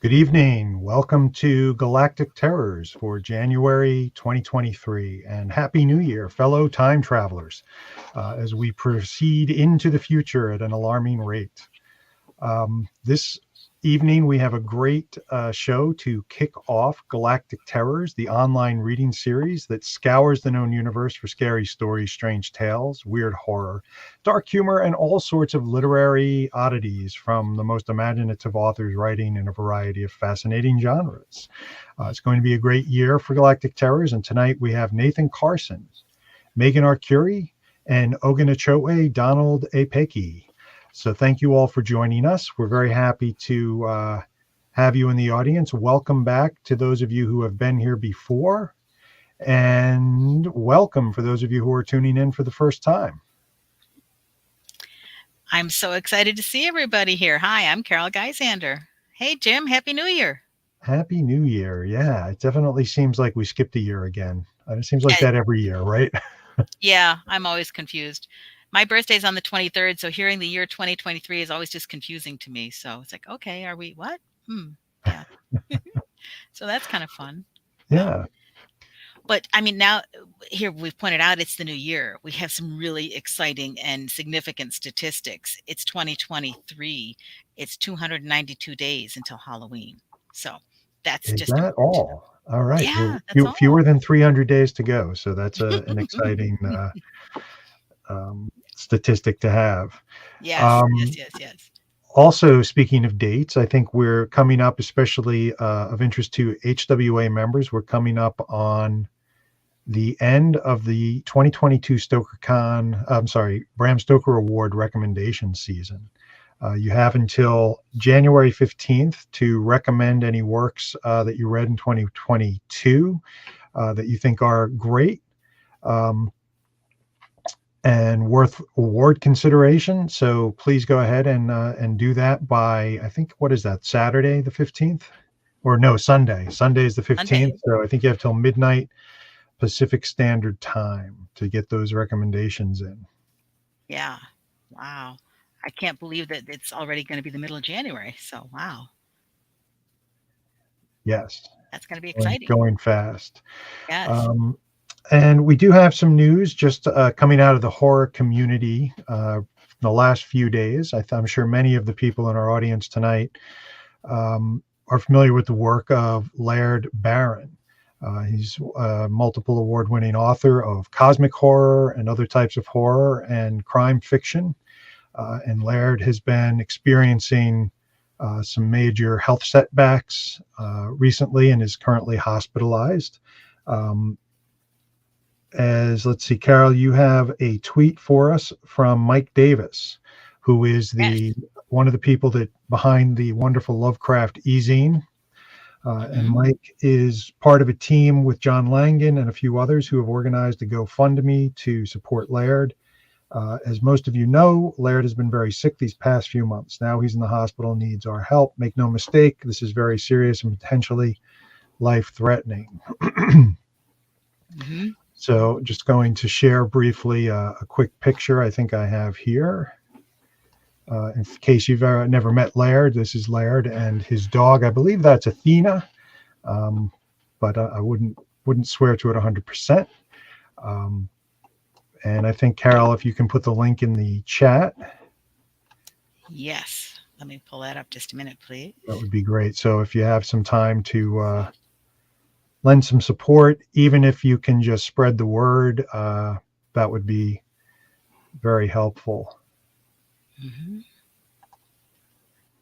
Good evening. Welcome to Galactic Terrors for January 2023, and Happy New Year, fellow time travelers, as we proceed into the future at an alarming rate. This evening, we have a great show to kick off Galactic Terrors, the online reading series that scours the known universe for scary stories, strange tales, weird horror, dark humor, and all sorts of literary oddities from the most imaginative authors writing in a variety of fascinating genres. It's going to be a great year for Galactic Terrors, and tonight we have Nathan Carson, MEGHAN ARCURI, and OGHENECHOWWE Donald EKPEKI. So thank you all for joining us. We're very happy to have you in the audience. Welcome back to those of you who have been here before, and welcome for those of you who are tuning in for the first time. I'm so excited to see everybody here. Hi, I'm Carol Gyzander. Hey, Jim, Happy New Year. Happy New Year. Yeah, it definitely seems like we skipped a year again. It seems like that every year, right? Yeah, I'm always confused. My birthday's on the 23rd, so hearing the year 2023 is always just confusing to me. So it's like, okay, are we what? Yeah. So that's kind of fun. Yeah. But I mean, now here we've pointed out it's the new year. We have some really exciting and significant statistics. It's 2023. It's 292 days until Halloween. So that's Is just that all? All right. yeah, Well, that's all. fewer than 300 days to go. So that's an exciting statistic to have. Yes, yes. Also, speaking of dates, I think we're coming up, especially of interest to HWA members, we're coming up on the end of the 2022 Bram Stoker Award recommendation season. You have until January 15th to recommend any works that you read in 2022 that you think are great and worth award consideration. So please go ahead and do that by, I think, what is that, Saturday the 15th? Or no, Sunday. Sunday is the 15th. Sunday. So I think you have till midnight Pacific Standard Time to get those recommendations in. Yeah. Wow. I can't believe that it's already going to be the middle of January. So, wow. Yes. That's going to be exciting. Going fast. Yes. And we do have some news just coming out of the horror community the last few days. I'm sure many of the people in our audience tonight are familiar with the work of Laird Barron. He's a multiple award-winning author of cosmic horror and other types of horror and crime fiction. And Laird has been experiencing some major health setbacks recently and is currently hospitalized. Let's see, Carol, you have a tweet for us from Mike Davis, who is one of the people that behind the wonderful Lovecraft e-zine. And Mike is part of a team with John Langan and a few others who have organized a GoFundMe to support Laird. As most of you know, Laird has been very sick these past few months. Now he's in the hospital, needs our help. Make no mistake, this is very serious and potentially life-threatening. So just going to share briefly a quick picture I think I have here. In case you've never met Laird, this is Laird and his dog. I believe that's Athena, but I wouldn't swear to it 100%. And I think, Carol, if you can put the link in the chat. Yes. Let me pull that up just a minute, please. That would be great. So if you have some time to lend some support, even if you can just spread the word, that would be very helpful.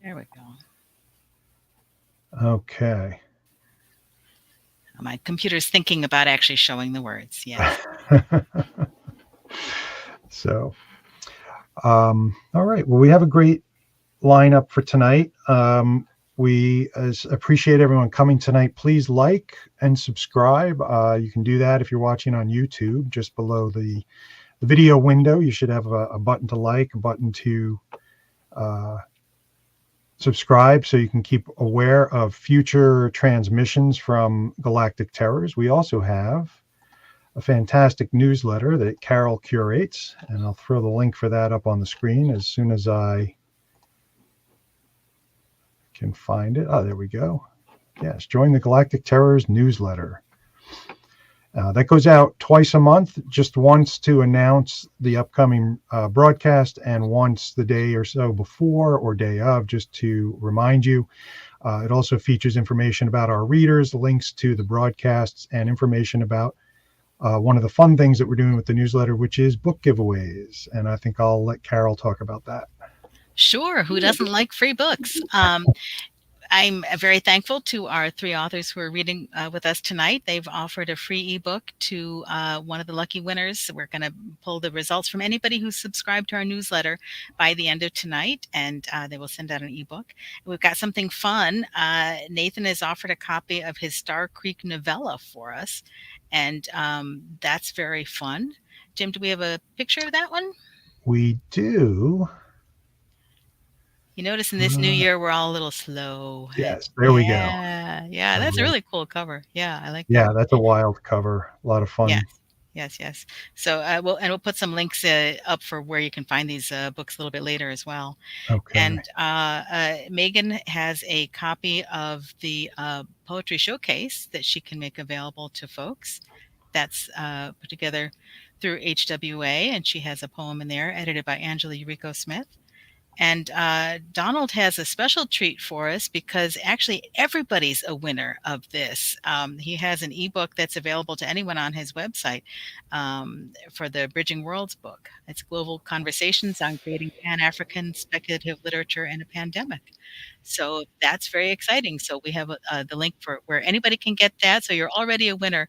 There we go. Okay. My computer's thinking about actually showing the words. Yeah. So, all right. Well, we have a great lineup for tonight. We appreciate everyone coming tonight. Please like and subscribe. You can do that if you're watching on YouTube. Just below the video window, you should have a button to like, a button to subscribe, so you can keep aware of future transmissions from Galactic Terrors. We also have a fantastic newsletter that Carol curates, and I'll throw the link for that up on the screen as soon as I can find it. Oh, there we go. Yes, join the Galactic Terrors newsletter. That goes out twice a month, just once to announce the upcoming broadcast, and once the day or so before or day of, just to remind you. It also features information about our readers, links to the broadcasts, and information about one of the fun things that we're doing with the newsletter, which is book giveaways. And I think I'll let Carol talk about that. Sure. Who doesn't like free books? I'm very thankful to our 3 authors who are reading with us tonight. They've offered a free ebook to one of the lucky winners. We're going to pull the results from anybody who's subscribed to our newsletter by the end of tonight, and they will send out an ebook. We've got something fun. Nathan has offered a copy of his Star Creek novella for us, and that's very fun. Jim, do we have a picture of that one? We do. You notice in this new year, we're all a little slow. Yes, there we go. Yeah, that's a really cool cover. Yeah, I like that. Yeah, that's a wild cover. A lot of fun. Yes. So we'll put some links up for where you can find these books a little bit later as well. Okay. And Megan has a copy of the poetry showcase that she can make available to folks. That's put together through HWA, and she has a poem in there edited by Angela Eureka Smith. And Donald has a special treat for us, because actually everybody's a winner of this. He has an ebook that's available to anyone on his website for the Bridging Worlds book. It's Global Conversations on Creating Pan-African Speculative Literature in a Pandemic. So that's very exciting. So we have the link for where anybody can get that. So you're already a winner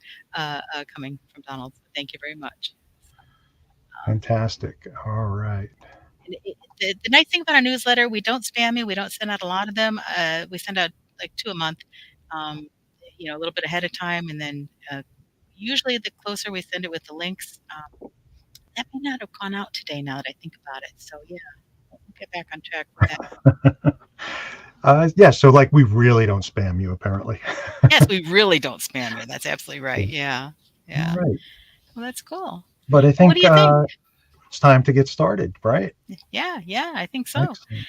coming from Donald. Thank you very much. Fantastic. All right. The nice thing about our newsletter, we don't spam you. We don't send out a lot of them. We send out like 2 a month, a little bit ahead of time. And then usually the closer we send it with the links, that may not have gone out today now that I think about it. So yeah, we'll get back on track with that. Yeah, so like we really don't spam you, apparently. Yes, we really don't spam you. That's absolutely right. Yeah. All right. Well, that's cool. But I think, what do you think? It's time to get started, right? Yeah, I think so. Excellent.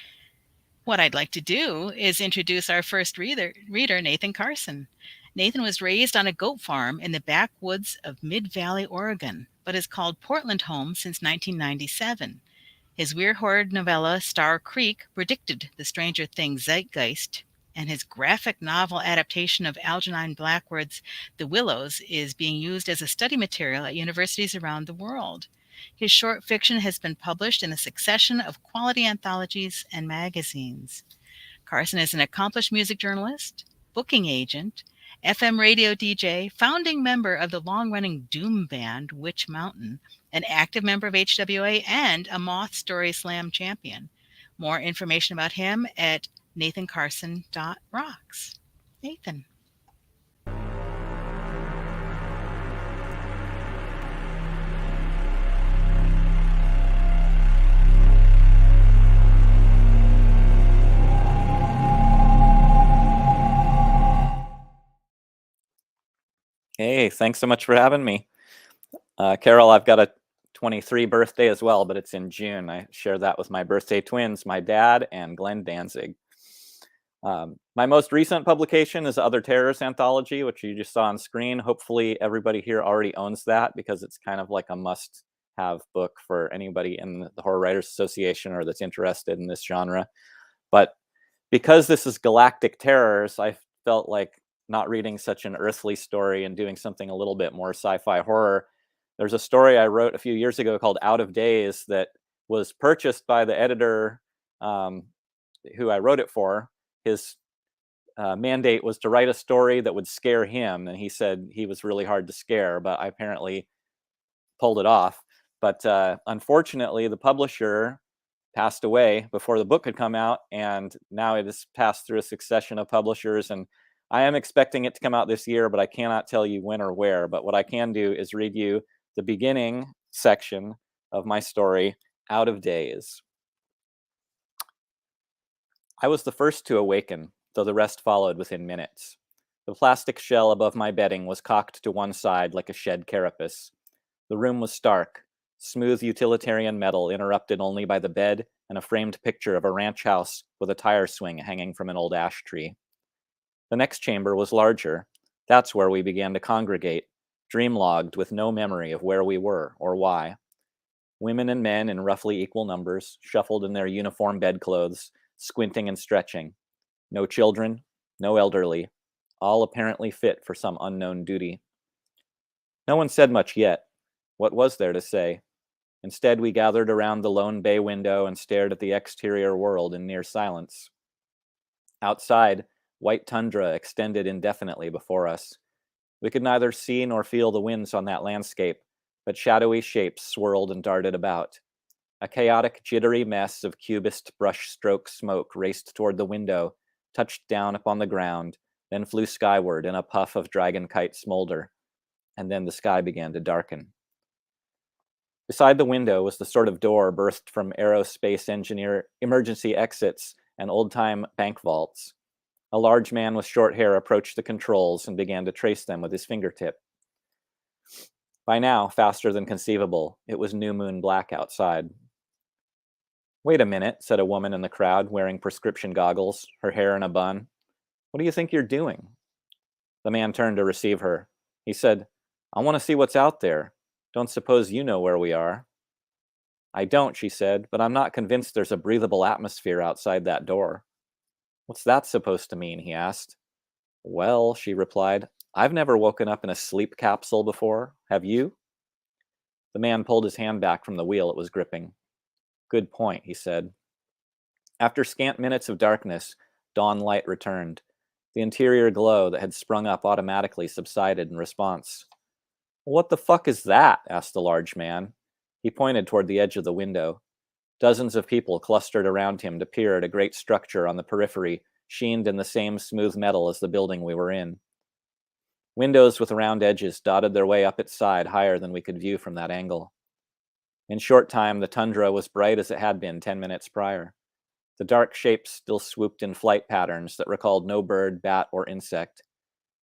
What I'd like to do is introduce our first reader, Nathan Carson. Nathan was raised on a goat farm in the backwoods of Mid-Valley, Oregon, but has called Portland home since 1997. His weird horror novella, Star Creek, predicted the Stranger Things zeitgeist, and his graphic novel adaptation of Algernon Blackwood's The Willows is being used as a study material at universities around the world. His short fiction has been published in a succession of quality anthologies and magazines. Carson is an accomplished music journalist, booking agent, FM radio DJ, founding member of the long-running doom band Witch Mountain, an active member of HWA, and a Moth Story Slam champion. More information about him at nathancarson.rocks. Nathan. Hey, thanks so much for having me. Carol, I've got a 23 birthday as well, but it's in June. I share that with my birthday twins, my dad and Glenn Danzig. My most recent publication is Other Terrors Anthology, which you just saw on screen. Hopefully everybody here already owns that, because it's kind of like a must-have book for anybody in the Horror Writers Association or that's interested in this genre. But because this is Galactic Terrors, I felt like not reading such an earthly story and doing something a little bit more sci-fi horror. There's a story I wrote a few years ago called Out of Days that was purchased by the editor who I wrote it for. His mandate was to write a story that would scare him, and he said he was really hard to scare, but I apparently pulled it off. But unfortunately, the publisher passed away before the book could come out, and now it has passed through a succession of publishers, and I am expecting it to come out this year, but I cannot tell you when or where. But what I can do is read you the beginning section of my story, Out of Days. I was the first to awaken, though the rest followed within minutes. The plastic shell above my bedding was cocked to one side like a shed carapace. The room was stark, Smooth utilitarian metal interrupted only by the bed and a framed picture of a ranch house with a tire swing hanging from an old ash tree. The next chamber was larger. That's where we began to congregate, dream-logged with no memory of where we were or why. Women and men in roughly equal numbers, shuffled in their uniform bedclothes, squinting and stretching. No children, no elderly, all apparently fit for some unknown duty. No one said much yet. What was there to say? Instead, we gathered around the lone bay window and stared at the exterior world in near silence. Outside, white tundra extended indefinitely before us. We could neither see nor feel the winds on that landscape, but shadowy shapes swirled and darted about. A chaotic, jittery mess of cubist brush-stroke smoke raced toward the window, touched down upon the ground, then flew skyward in a puff of dragon kite smolder. And then the sky began to darken. Beside the window was the sort of door birthed from aerospace engineer emergency exits and old-time bank vaults. A large man with short hair approached the controls and began to trace them with his fingertip. By now, faster than conceivable, it was new moon black outside. "Wait a minute," said a woman in the crowd wearing prescription goggles, her hair in a bun. "What do you think you're doing?" The man turned to receive her. He said, "I want to see what's out there. Don't suppose you know where we are." "I don't," she said, "but I'm not convinced there's a breathable atmosphere outside that door." "What's that supposed to mean?" he asked. "Well," she replied, "I've never woken up in a sleep capsule before. Have you?" The man pulled his hand back from the wheel it was gripping. "Good point," he said. After scant minutes of darkness, dawn light returned. The interior glow that had sprung up automatically subsided in response. "What the fuck is that?" asked the large man. He pointed toward the edge of the window. Dozens of people clustered around him to peer at a great structure on the periphery, sheened in the same smooth metal as the building we were in. Windows with round edges dotted their way up its side higher than we could view from that angle. In short time, the tundra was bright as it had been 10 minutes prior. The dark shapes still swooped in flight patterns that recalled no bird, bat, or insect.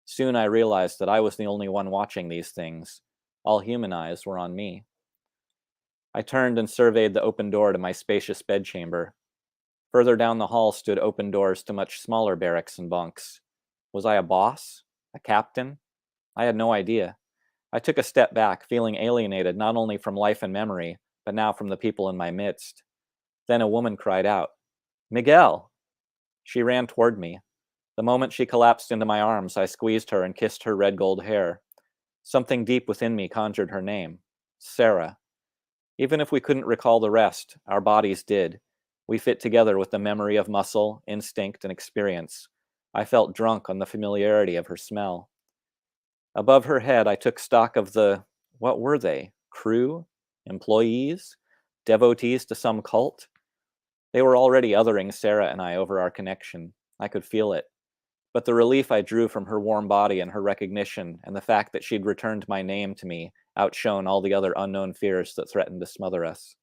Soon I realized that I was the only one watching these things. All human eyes were on me. I turned and surveyed the open door to my spacious bedchamber. Further down the hall stood open doors to much smaller barracks and bunks. Was I a boss? A captain? I had no idea. I took a step back, feeling alienated not only from life and memory, but now from the people in my midst. Then a woman cried out, "Miguel!" She ran toward me. The moment she collapsed into my arms, I squeezed her and kissed her red gold hair. Something deep within me conjured her name, Sarah. Even if we couldn't recall the rest, our bodies did. We fit together with the memory of muscle, instinct, and experience. I felt drunk on the familiarity of her smell. Above her head, I took stock of what were they? Crew? Employees? Devotees to some cult? They were already othering Sarah and I over our connection. I could feel it. But the relief I drew from her warm body and her recognition, and the fact that she'd returned my name to me, outshone all the other unknown fears that threatened to smother us.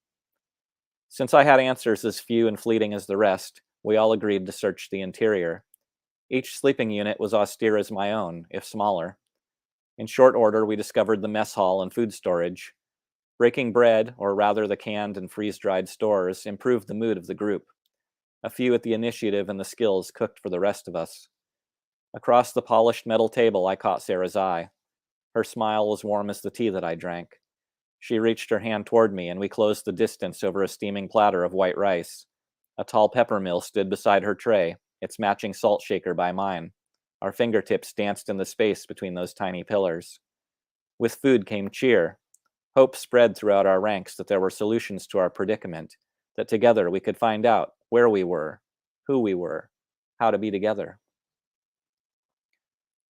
Since I had answers as few and fleeting as the rest, we all agreed to search the interior. Each sleeping unit was austere as my own, if smaller. In short order, we discovered the mess hall and food storage. Breaking bread, or rather the canned and freeze-dried stores, improved the mood of the group. A few at the initiative and the skills cooked for the rest of us. Across the polished metal table, I caught Sarah's eye. Her smile was warm as the tea that I drank. She reached her hand toward me, and we closed the distance over a steaming platter of white rice. A tall pepper mill stood beside her tray, its matching salt shaker by mine. Our fingertips danced in the space between those tiny pillars. With food came cheer. Hope spread throughout our ranks that there were solutions to our predicament, that together we could find out where we were, who we were, how to be together.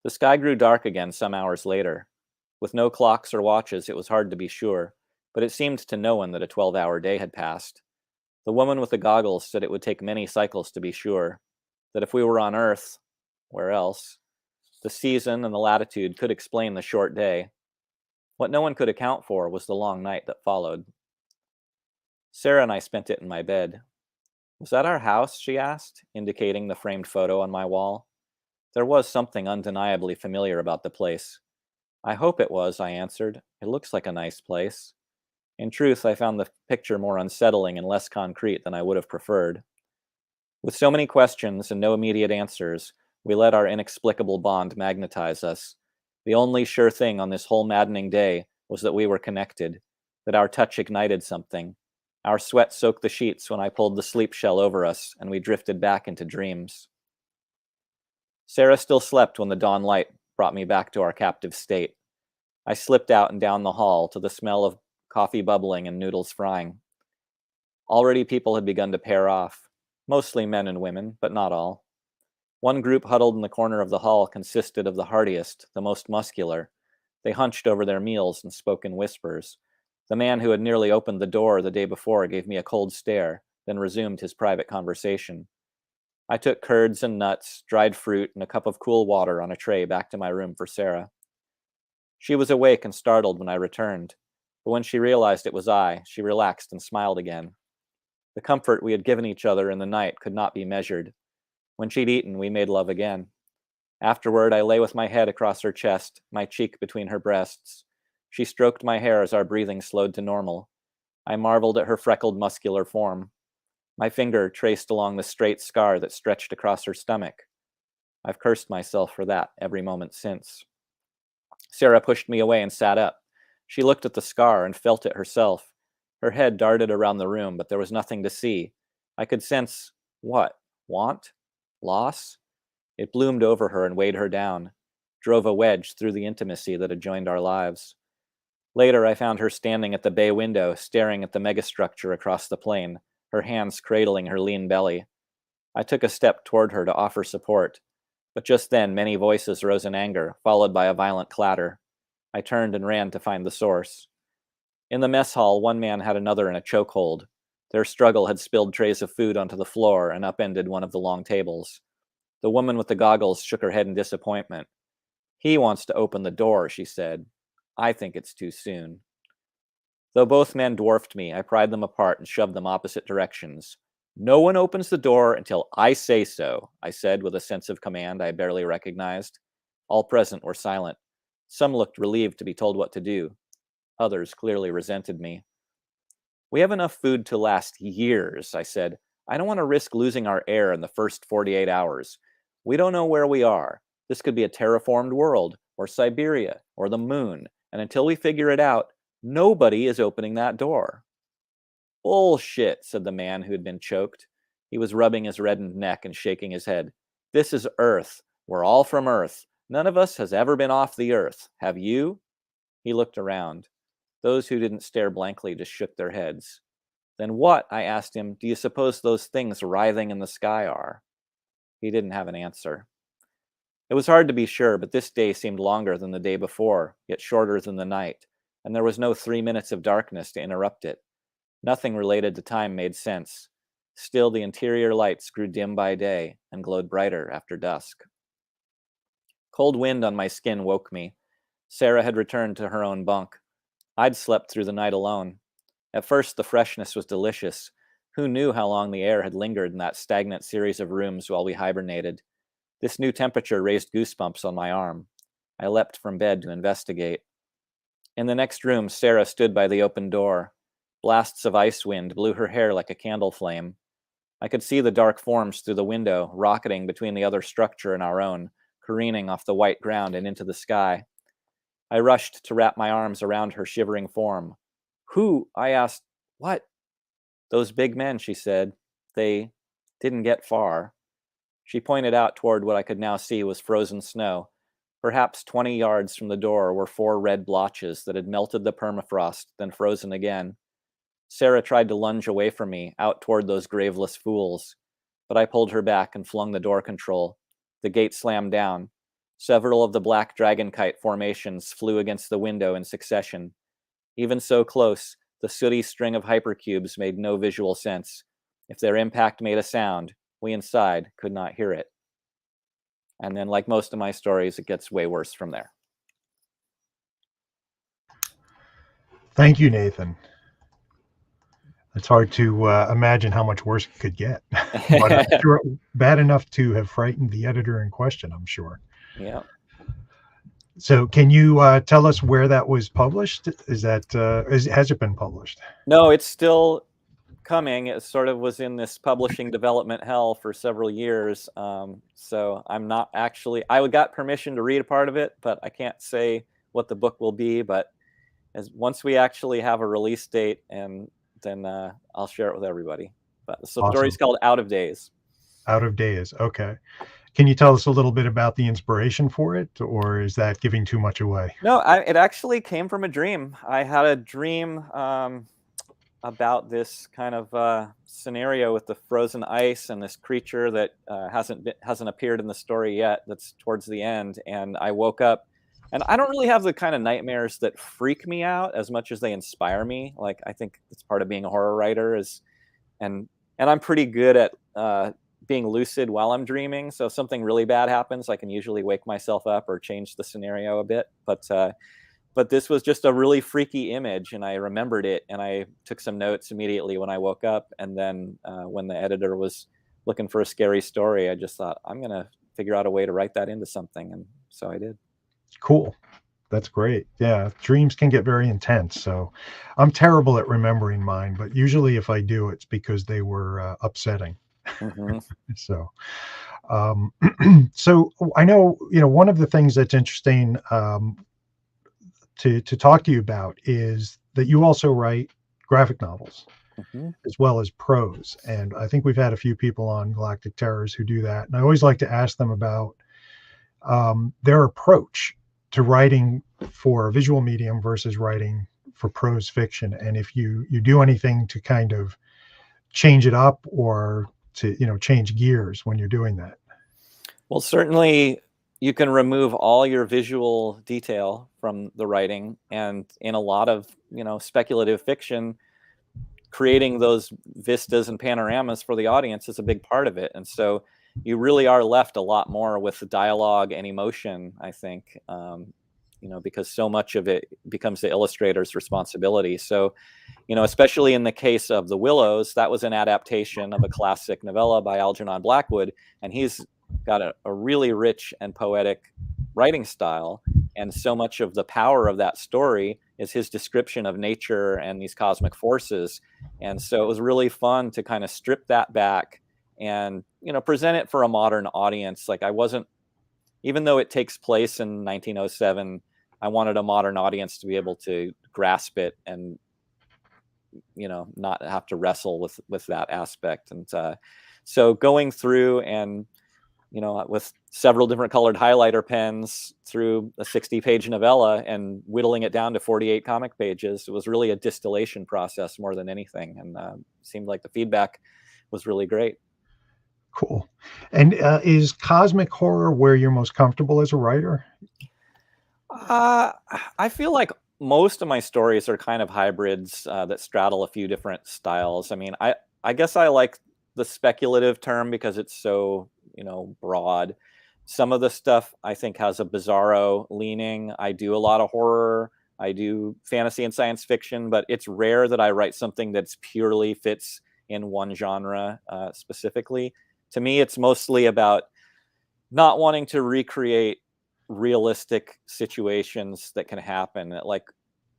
The sky grew dark again some hours later. With no clocks or watches, it was hard to be sure, but it seemed to no one that a 12-hour day had passed. The woman with the goggles said it would take many cycles to be sure, that if we were on Earth, where else? The season and the latitude could explain the short day. What no one could account for was the long night that followed. Sarah and I spent it in my bed. "Was that our house?" she asked, indicating the framed photo on my wall. There was something undeniably familiar about the place. "I hope it was," I answered. "It looks like a nice place." In truth, I found the picture more unsettling and less concrete than I would have preferred. With so many questions and no immediate answers, we let our inexplicable bond magnetize us. The only sure thing on this whole maddening day was that we were connected, that our touch ignited something. Our sweat soaked the sheets when I pulled the sleep shell over us, and we drifted back into dreams. Sarah still slept when the dawn light brought me back to our captive state. I slipped out and down the hall to the smell of coffee bubbling and noodles frying. Already people had begun to pair off, mostly men and women, but not all. One group huddled in the corner of the hall consisted of the hardiest, the most muscular. They hunched over their meals and spoke in whispers. The man who had nearly opened the door the day before gave me a cold stare, then resumed his private conversation. I took curds and nuts, dried fruit, and a cup of cool water on a tray back to my room for Sarah. She was awake and startled when I returned, but when she realized it was I, she relaxed and smiled again. The comfort we had given each other in the night could not be measured. When she'd eaten, we made love again. Afterward, I lay with my head across her chest, my cheek between her breasts. She stroked my hair as our breathing slowed to normal. I marveled at her freckled, muscular form. My finger traced along the straight scar that stretched across her stomach. I've cursed myself for that every moment since. Sarah pushed me away and sat up. She looked at the scar and felt it herself. Her head darted around the room, but there was nothing to see. I could sense what? Want? Loss? It bloomed over her and weighed her down, drove a wedge through the intimacy that had joined our lives. Later, I found her standing at the bay window, staring at the megastructure across the plain, her hands cradling her lean belly. I took a step toward her to offer support, but just then many voices rose in anger, followed by a violent clatter. I turned and ran to find the source. In the mess hall, one man had another in a chokehold. Their struggle had spilled trays of food onto the floor and upended one of the long tables. The woman with the goggles shook her head in disappointment. "He wants to open the door," she said. "I think it's too soon." Though both men dwarfed me, I pried them apart and shoved them opposite directions. "No one opens the door until I say so," I said with a sense of command I barely recognized. All present were silent. Some looked relieved to be told what to do. Others clearly resented me. "We have enough food to last years," I said. "I don't want to risk losing our air in the first 48 hours. We don't know where we are. This could be a terraformed world, or Siberia, or the moon, and until we figure it out, nobody is opening that door." "Bullshit," said the man who had been choked. He was rubbing his reddened neck and shaking his head. "This is Earth. We're all from Earth. None of us has ever been off the Earth. Have you?" He looked around. Those who didn't stare blankly just shook their heads. "Then what," I asked him, "do you suppose those things writhing in the sky are?" He didn't have an answer. It was hard to be sure, but this day seemed longer than the day before, yet shorter than the night, and there was no 3 minutes of darkness to interrupt it. Nothing related to time made sense. Still, the interior lights grew dim by day and glowed brighter after dusk. Cold wind on my skin woke me. Sarah had returned to her own bunk. I'd slept through the night alone. At first, the freshness was delicious. Who knew how long the air had lingered in that stagnant series of rooms while we hibernated? This new temperature raised goosebumps on my arm. I leapt from bed to investigate. In the next room, Sarah stood by the open door. Blasts of ice wind blew her hair like a candle flame. I could see the dark forms through the window, rocketing between the other structure and our own, careening off the white ground and into the sky. I rushed to wrap my arms around her shivering form. "Who?" I asked. "What?" "Those big men," she said. "They didn't get far." She pointed out toward what I could now see was frozen snow. Perhaps 20 yards from the door were 4 red blotches that had melted the permafrost, then frozen again. Sarah tried to lunge away from me, out toward those graveless fools, but I pulled her back and flung the door control. The gate slammed down. Several of the black dragon kite formations flew against the window in succession. Even so close, the sooty string of hypercubes made no visual sense. If their impact made a sound, we inside could not hear it. And then, like most of my stories, it gets way worse from there. Thank you, Nathan. It's hard to imagine how much worse it could get. But I'm sure bad enough to have frightened the editor in question, I'm sure. Yeah. So can you tell us where that was published? Is that has it been published? No, it's still coming. It sort of was in this publishing development hell for several years. So I'm not actually, I got permission to read a part of it, but I can't say what the book will be. But once we actually have a release date, and then I'll share it with everybody. But the story's Awesome. called Out of Days. Out of Days. Okay. Can you tell us a little bit about the inspiration for it, or is that giving too much away? No, it actually came from a dream. I had a dream about this kind of scenario with the frozen ice and this creature that hasn't appeared in the story yet. That's towards the end, and I woke up, and I don't really have the kind of nightmares that freak me out as much as they inspire me. Like, I think it's part of being a horror writer and I'm pretty good at being lucid while I'm dreaming. So if something really bad happens, I can usually wake myself up or change the scenario a bit. But this was just a really freaky image, and I remembered it, and I took some notes immediately when I woke up. And then when the editor was looking for a scary story, I just thought, I'm going to figure out a way to write that into something. And so I did. Cool. That's great. Yeah, dreams can get very intense. So I'm terrible at remembering mine, but usually if I do, it's because they were upsetting. Mm-hmm. So, so I know, one of the things that's interesting to talk to you about is that you also write graphic novels Mm-hmm. as well as prose. And I think we've had a few people on Galactic Terrors who do that. And I always like to ask them about their approach to writing for a visual medium versus writing for prose fiction. And if you do anything to kind of change it up or to, change gears when you're doing that. Well, certainly you can remove all your visual detail from the writing, and in a lot of speculative fiction, creating those vistas and panoramas for the audience is a big part of it. And so you really are left a lot more with the dialogue and emotion, I think, because so much of it becomes the illustrator's responsibility. So, especially in the case of The Willows, that was an adaptation of a classic novella by Algernon Blackwood, and he's got a really rich and poetic writing style. And so much of the power of that story is his description of nature and these cosmic forces. And so it was really fun to kind of strip that back and, present it for a modern audience. Like, even though it takes place in 1907, I wanted a modern audience to be able to grasp it and, not have to wrestle with that aspect. And so going through and, with several different colored highlighter pens through a 60-page novella and whittling it down to 48 comic pages, it was really a distillation process more than anything. And seemed like the feedback was really great. Cool. And is cosmic horror where you're most comfortable as a writer? I feel like most of my stories are kind of hybrids that straddle a few different styles. I mean, I guess I like the speculative term because it's so, broad. Some of the stuff I think has a bizarro leaning. I do a lot of horror. I do fantasy and science fiction, but it's rare that I write something that's purely fits in one genre specifically. To me, it's mostly about not wanting to recreate realistic situations that can happen. Like,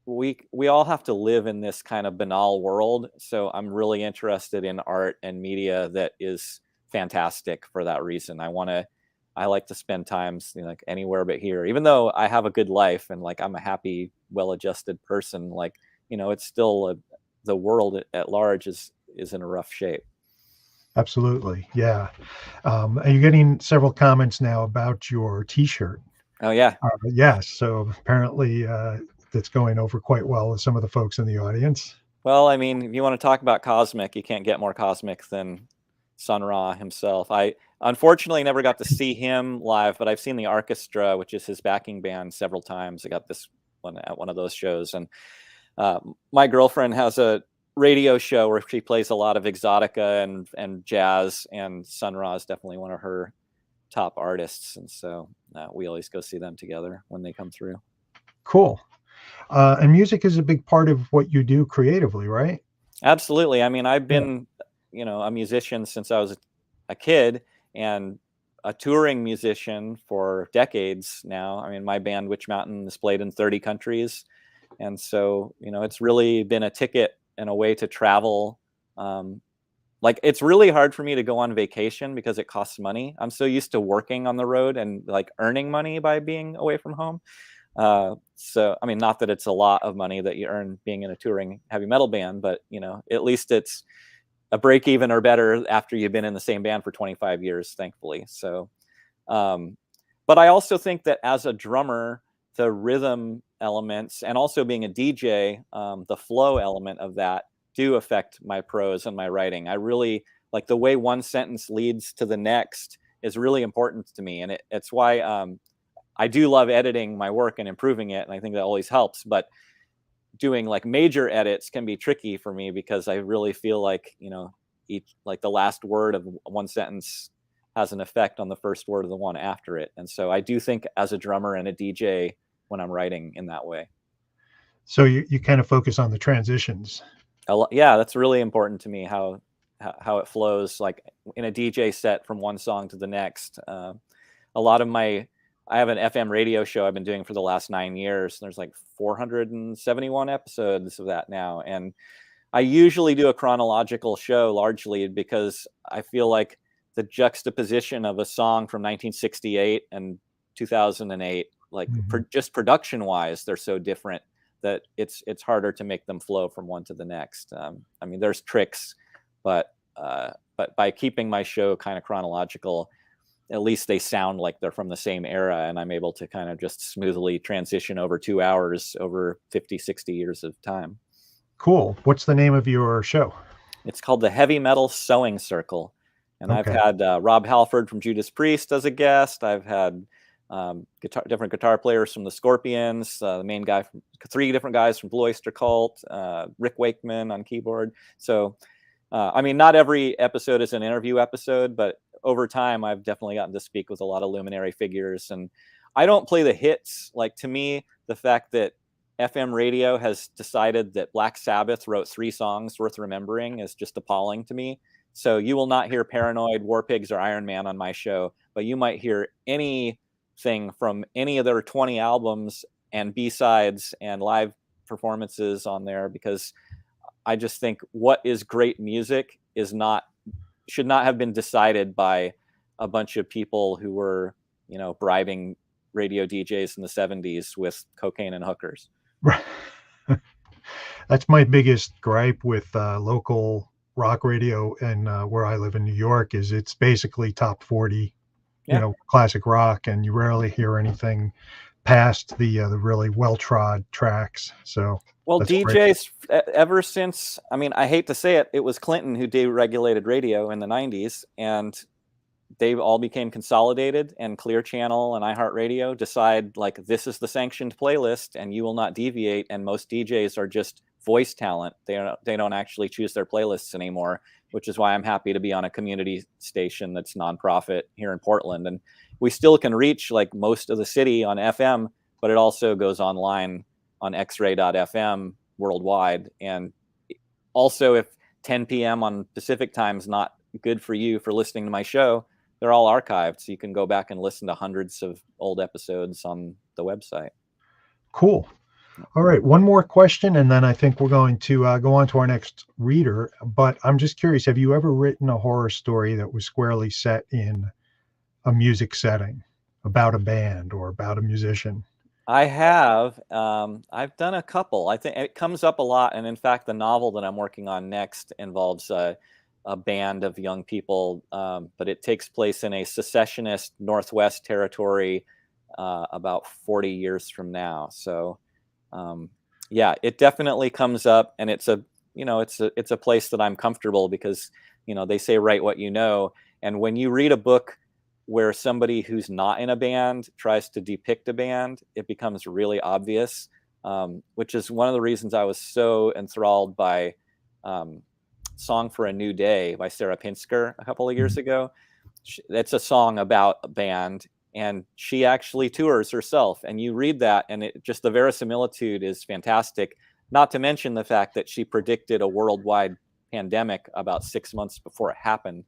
we all have to live in this kind of banal world. So I'm really interested in art and media that is fantastic for that reason. I like to spend times like anywhere but here, even though I have a good life and like I'm a happy, well-adjusted person. Like, it's still the world at large is in a rough shape. Absolutely. Yeah. And you're getting several comments now about your t-shirt. Oh yeah. Yes. So apparently that's going over quite well with some of the folks in the audience. Well, I mean, if you want to talk about cosmic, you can't get more cosmic than Sun Ra himself. I unfortunately never got to see him live, but I've seen the orchestra, which is his backing band, several times. I got this one at one of those shows. And my girlfriend has a radio show where she plays a lot of exotica and jazz, and Sun Ra is definitely one of her top artists. And so we always go see them together when they come through. Cool. And music is a big part of what you do creatively, right? Absolutely. I mean, I've been, a musician since I was a kid, and a touring musician for decades now. I mean, my band Witch Mountain has played in 30 countries, and so it's really been a ticket and a way to travel. Like, it's really hard for me to go on vacation because it costs money. I'm so used to working on the road and like earning money by being away from home. So, I mean, not that it's a lot of money that you earn being in a touring heavy metal band, but at least it's a break even or better after you've been in the same band for 25 years, thankfully. So, but I also think that as a drummer, the rhythm elements and also being a DJ, the flow element of that do affect my prose and my writing. I really like the way one sentence leads to the next is really important to me. And it's why I do love editing my work and improving it. And I think that always helps. But doing like major edits can be tricky for me because I really feel like, like the last word of one sentence has an effect on the first word of the one after it. And so I do think as a drummer and a DJ when I'm writing in that way. So you kind of focus on the transitions. Yeah, that's really important to me, how it flows, like in a DJ set from one song to the next. A lot of I have an FM radio show I've been doing for the last 9 years. There's like 471 episodes of that now. And I usually do a chronological show largely because I feel like the juxtaposition of a song from 1968 and 2008, like just production wise, they're so different that it's harder to make them flow from one to the next. I mean, there's tricks, but by keeping my show kind of chronological, at least they sound like they're from the same era, and I'm able to kind of just smoothly transition over 2 hours over 50, 60 years of time. Cool. What's the name of your show? It's called the Heavy Metal Sewing Circle. And Okay. I've had Rob Halford from Judas Priest as a guest. I've had different guitar players from the Scorpions, the main guy, 3 different guys from Blue Oyster Cult, Rick Wakeman on keyboard. So, I mean, not every episode is an interview episode, but over time, I've definitely gotten to speak with a lot of luminary figures. And I don't play the hits. Like, to me, the fact that FM radio has decided that Black Sabbath wrote 3 songs worth remembering is just appalling to me. So you will not hear Paranoid, War Pigs, or Iron Man on my show, but you might hear anything from any of their 20 albums and B-sides and live performances on there, because I just think what is great music should not have been decided by a bunch of people who were, bribing radio DJs in the 70s with cocaine and hookers. Right. That's my biggest gripe with local rock radio and where I live in New York is it's basically top 40, classic rock, and you rarely hear anything past the really well-trod tracks. So, well, DJs ever since, I mean, I hate to say it, it was Clinton who deregulated radio in the 90s, and they all became consolidated, and Clear Channel and iHeartRadio decide like this is the sanctioned playlist and you will not deviate. And most DJs are just voice talent. They don't actually choose their playlists anymore, which is why I'm happy to be on a community station that's nonprofit here in Portland. And we still can reach like most of the city on FM, but it also goes online on xray.fm worldwide. And also, if 10 p.m. on Pacific time is not good for you for listening to my show, they're all archived, so you can go back and listen to hundreds of old episodes on the website. Cool. All right, one more question, and then I think we're going to go on to our next reader. But I'm just curious, have you ever written a horror story that was squarely set in a music setting, about a band or about a musician? I have. I've done a couple. I think it comes up a lot, and in fact, the novel that I'm working on next involves a band of young people, but it takes place in a secessionist Northwest territory about 40 years from now. So, yeah, it definitely comes up, and it's a place that I'm comfortable because, they say write what you know, and when you read a book where somebody who's not in a band tries to depict a band, it becomes really obvious, which is one of the reasons I was so enthralled by Song for a New Day by Sarah Pinsker a couple of years ago. It's a song about a band, and she actually tours herself. And you read that, and just the verisimilitude is fantastic. Not to mention the fact that she predicted a worldwide pandemic about 6 months before it happened.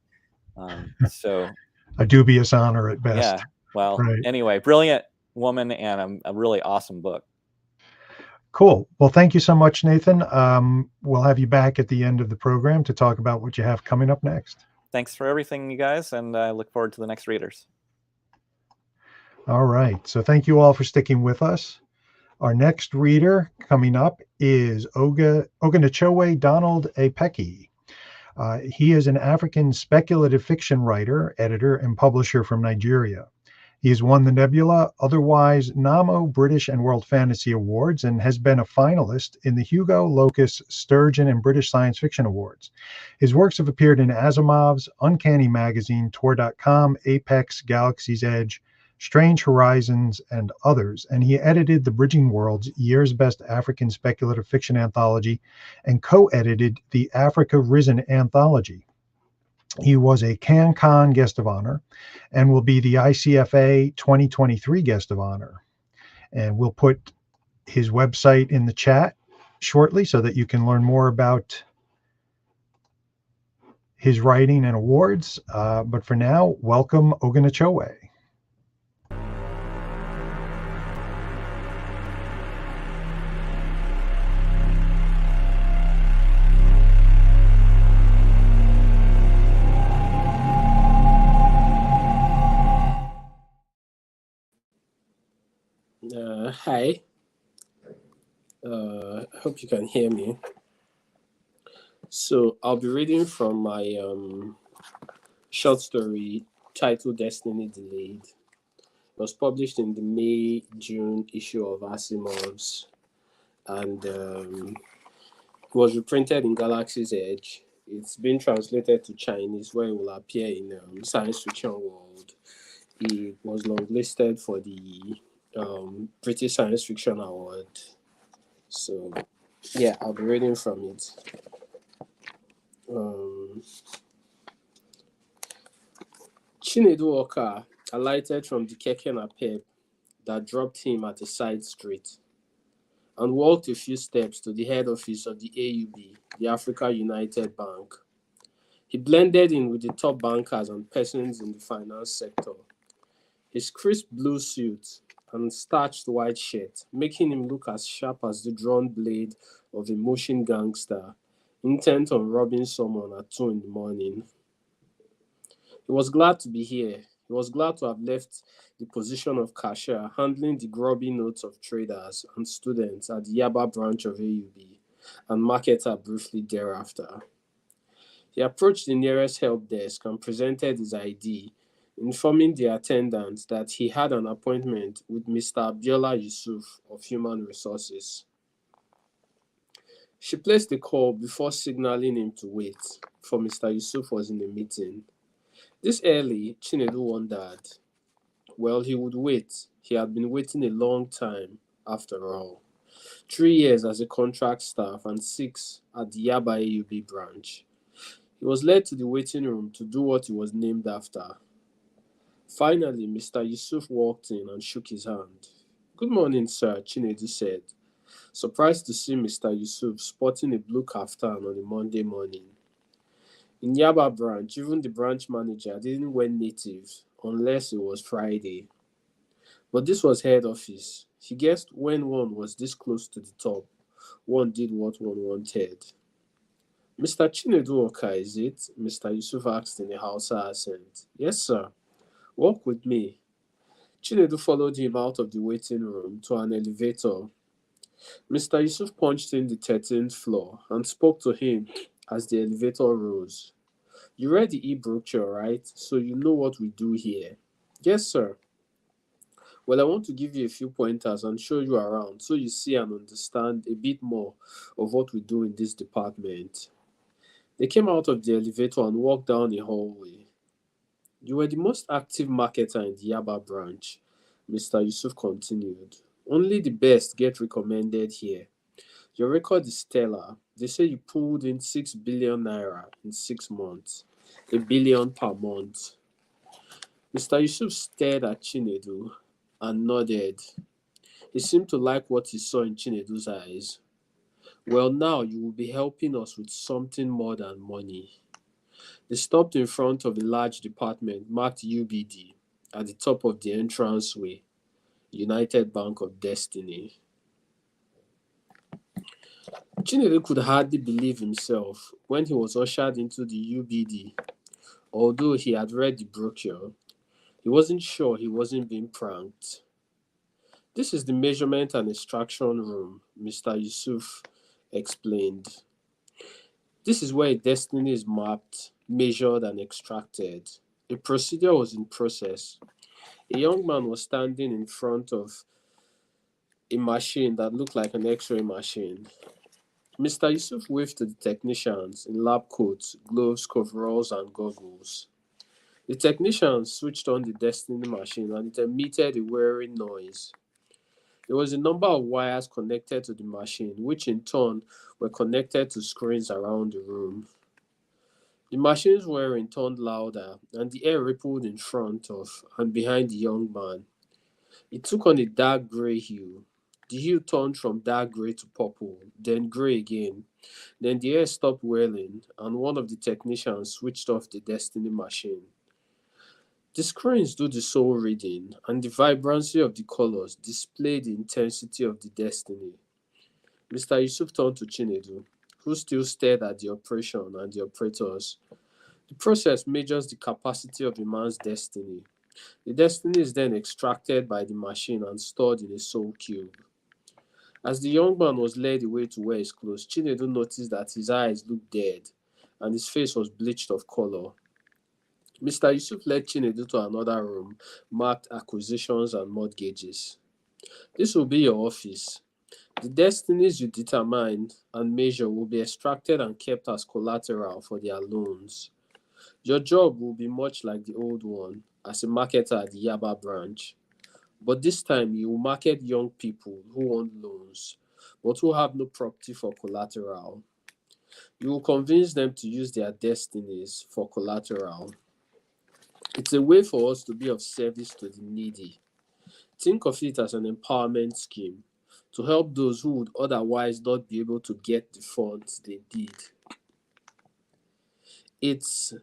So a dubious honor at best. Yeah. Well, Right. anyway, brilliant woman and a really awesome book. Cool. Well, thank you so much, Nathan. We'll have you back at the end of the program to talk about what you have coming up next. Thanks for everything, you guys, and I look forward to the next readers. All right. So thank you all for sticking with us. Our next reader coming up is OGHENECHOWWE Donald EKPEKI. He is an African speculative fiction writer, editor, and publisher from Nigeria. He has won the Nebula, otherwise NAMO, British, and World Fantasy Awards, and has been a finalist in the Hugo, Locus, Sturgeon, and British Science Fiction Awards. His works have appeared in Asimov's, Uncanny Magazine, Tor.com, Apex, Galaxy's Edge, Strange Horizons, and others, and he edited the Bridging Worlds Year's Best African Speculative Fiction Anthology and co-edited the Africa Risen Anthology. He was a CanCon Guest of Honor and will be the ICFA 2023 Guest of Honor. And we'll put his website in the chat shortly so that you can learn more about his writing and awards. But for now, welcome OGHENECHOWWE. Hi. I hope you can hear me. So I'll be reading from my short story titled Destiny Delayed. It was published in the May-June issue of Asimov's, and it was reprinted in Galaxy's Edge. It's been translated to Chinese, where it will appear in Science Fiction World. It was longlisted for the British Science Fiction Award. So, yeah, I'll be reading from it. Chinedu Oka alighted from the keke napep that dropped him at a side street and walked a few steps to the head office of the AUB, the Africa United Bank. He blended in with the top bankers and persons in the finance sector. His crisp blue suit and starched white shirt, making him look as sharp as the drawn blade of a motion gangster, intent on robbing someone at 2 in the morning. He was glad to be here. He was glad to have left the position of cashier, handling the grubby notes of traders and students at the Yaba branch of AUB, and marketer briefly thereafter. He approached the nearest help desk and presented his ID, informing the attendant that he had an appointment with Mr. Abiola Yusuf of Human Resources. She placed the call before signaling him to wait, for Mr. Yusuf was in a meeting. This early, Chinedu wondered. Well, he would wait. He had been waiting a long time, after all. 3 years as a contract staff and 6 at the Yaba AUB branch. He was led to the waiting room to do what he was named after. Finally, Mr. Yusuf walked in and shook his hand. "Good morning, sir," Chinedu said, surprised to see Mr. Yusuf sporting a blue kaftan on a Monday morning. In Yaba branch, even the branch manager didn't wear native unless it was Friday. But this was head office. He guessed when one was this close to the top, one did what one wanted. "Mr. Chinedu Oka, is it?" Mr. Yusuf asked in a Hausa accent. "Yes, sir. Walk with me." Chinedu followed him out of the waiting room to an elevator. Mr. Yusuf punched in the 13th floor and spoke to him as the elevator rose. "You read the e-brochure, right? So you know what we do here." "Yes, sir." "Well, I want to give you a few pointers and show you around so you see and understand a bit more of what we do in this department." They came out of the elevator and walked down a hallway. "You were the most active marketer in the Yaba branch," Mr. Yusuf continued. "Only the best get recommended here. Your record is stellar. They say you pulled in 6 billion naira in 6 months, 1 billion per month." Mr. Yusuf stared at Chinedu and nodded. He seemed to like what he saw in Chinedu's eyes. "Well, now you will be helping us with something more than money." They stopped in front of a large department marked UBD at the top of the entranceway, United Bank of Destiny. Chinedu could hardly believe himself when he was ushered into the UBD. Although he had read the brochure, he wasn't sure he wasn't being pranked. This is the measurement and extraction room, Mr. Yusuf explained. This is where a destiny is mapped, measured, and extracted. A procedure was in process. A young man was standing in front of a machine that looked like an X-ray machine. Mr. Yusuf waved to the technicians in lab coats, gloves, coveralls, and goggles. The technicians switched on the Destiny machine and it emitted a whirring noise. There was a number of wires connected to the machine, which in turn were connected to screens around the room. The machine's whirring turned louder, and the air rippled in front of and behind the young man. It took on a dark grey hue. The hue turned from dark grey to purple, then grey again. Then the air stopped whirling, and one of the technicians switched off the Destiny machine. The screens do the soul reading, and the vibrancy of the colors display the intensity of the destiny. Mr. Yusuf turned to Chinedu, who still stared at the operation and the operators. The process measures the capacity of a man's destiny. The destiny is then extracted by the machine and stored in a soul cube. As the young man was led away to wear his clothes, Chinedu noticed that his eyes looked dead, and his face was bleached of color. Mr. Yusuf led Chinedu to another room marked acquisitions and mortgages. This will be your office. The destinies you determine and measure will be extracted and kept as collateral for their loans. Your job will be much like the old one as a marketer at the Yaba branch. But this time you will market young people who want loans but who have no property for collateral. You will convince them to use their destinies for collateral. It's a way for us to be of service to the needy. Think of it as an empowerment scheme to help those who would otherwise not be able to get the funds they need. It's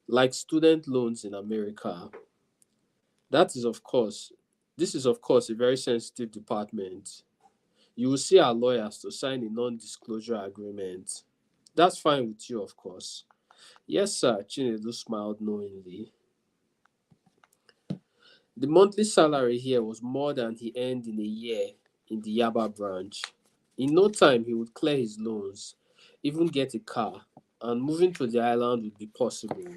like student loans in America. This is, of course, a very sensitive department. You will see our lawyers to sign a non-disclosure agreement. That's fine with you, of course. Yes, sir, Chinedu smiled knowingly. The monthly salary here was more than he earned in a year in the Yaba branch. In no time, he would clear his loans, even get a car, and moving to the island would be possible.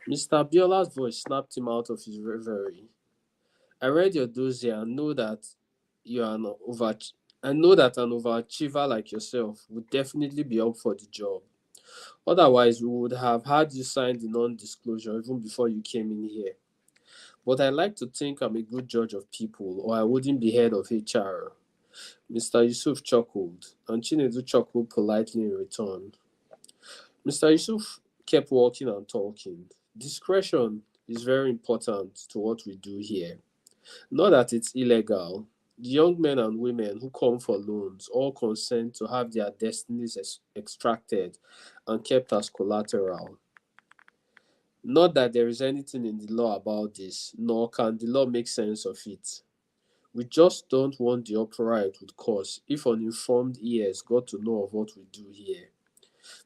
Mr. Biola's voice snapped him out of his reverie. I read your dossier and know that you are an I know that an overachiever like yourself would definitely be up for the job. Otherwise, we would have had you sign the non-disclosure even before you came in here. But I like to think I'm a good judge of people, or I wouldn't be head of HR. Mr. Yusuf chuckled, and Chinedu chuckled politely in return. Mr. Yusuf kept walking and talking. Discretion is very important to what we do here. Not that it's illegal. The young men and women who come for loans all consent to have their destinies extracted and kept as collateral. Not that there is anything in the law about this, nor can the law make sense of it. We just don't want the uproar it would cause if uninformed ears got to know of what we do here.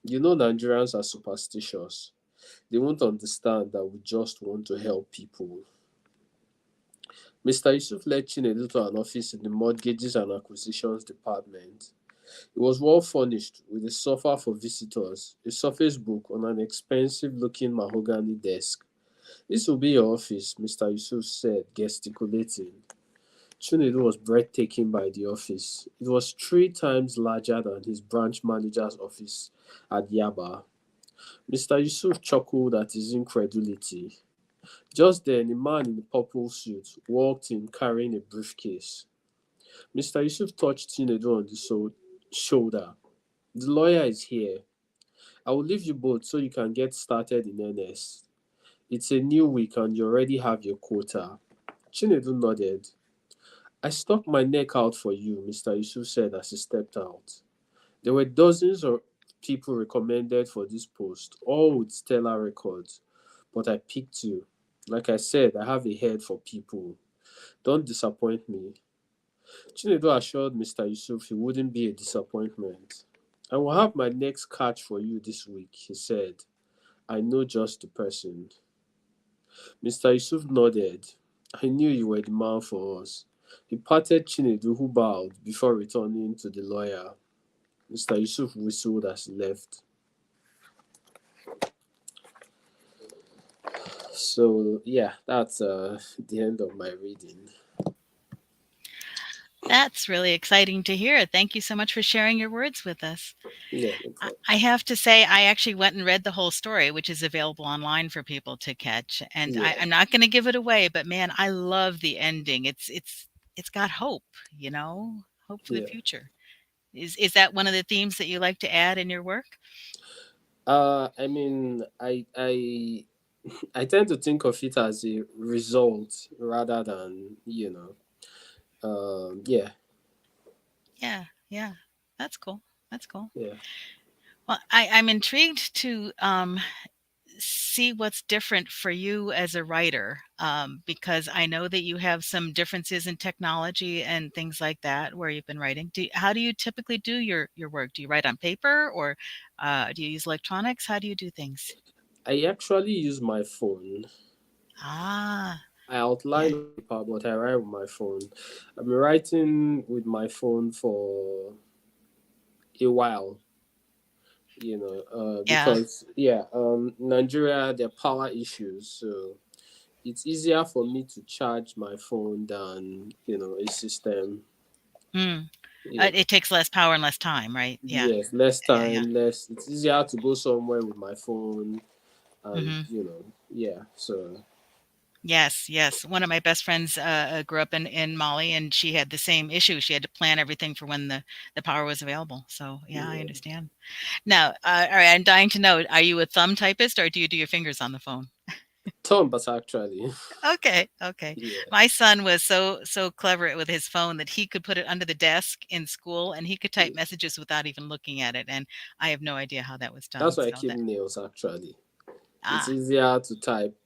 You know Nigerians are superstitious. They won't understand that we just want to help people. Mr. Yusuf led Chinedu to an office in the mortgages and acquisitions department. It was well furnished with a sofa for visitors, a surface book on an expensive-looking mahogany desk. This will be your office, Mr. Yusuf said, gesticulating. Chinedu was breathtaken by the office. It was 3 times larger than his branch manager's office at Yaba. Mr. Yusuf chuckled at his incredulity. Just then, a man in a purple suit walked in carrying a briefcase. Mr. Yusuf touched Chinedu on the shoulder. The lawyer is here. I will leave you both so you can get started in earnest. It's a new week and you already have your quota. Chinedu nodded. I stuck my neck out for you, Mr. Yusuf said as he stepped out. There were dozens people recommended for this post, all with stellar records, but I picked you. Like I said, I have a head for people. Don't disappoint me. Chinedu assured Mr. Yusuf he wouldn't be a disappointment. I will have my next catch for you this week, he said. I know just the person. Mr. Yusuf nodded. I knew you were the man for us. He patted Chinedu, who bowed before returning to the lawyer. Mr. Yusuf whistled as he left. So, yeah, that's the end of my reading. That's really exciting to hear. Thank you so much for sharing your words with us. Yeah, no I problem. I have to say, I actually went and read the whole story, which is available online for people to catch. And Yeah, I'm not going to give it away, but man, I love the ending. It's got hope, hope for the yeah. future. Is that one of the themes that you like to add in your work? I mean, I tend to think of it as a result rather than, yeah, Yeah, yeah, that's cool. That's cool. yeah. Well, I'm intrigued to see what's different for you as a writer, because I know that you have some differences in technology and things like that where you've been writing. How do you typically do your work? Do you write on paper, or do you use electronics? How do you do things? I actually use my phone. Ah, I yeah, outline on paper, but I write with my phone. I've been writing with my phone for a while, yeah. because Nigeria there are power issues, so it's easier for me to charge my phone than a system. Mm. Yeah, It takes less power and less time, right? Yeah, yes, less yeah, yeah. time, less. It's easier to go somewhere with my phone, and Hmm. yeah. So Yes, yes. One of my best friends grew up in Mali, and she had the same issue. She had to plan everything for when the power was available. So yeah, I yeah, understand. Now, all right, I'm dying to know, are you a thumb typist or do you do your fingers on the phone? Tom, but actually, Okay, okay. yeah, My son was so clever with his phone that he could put it under the desk in school and he could type messages without even looking at it. And I have no idea how that was that's done. why I So keep that nails. Actually, it's ah, easier to type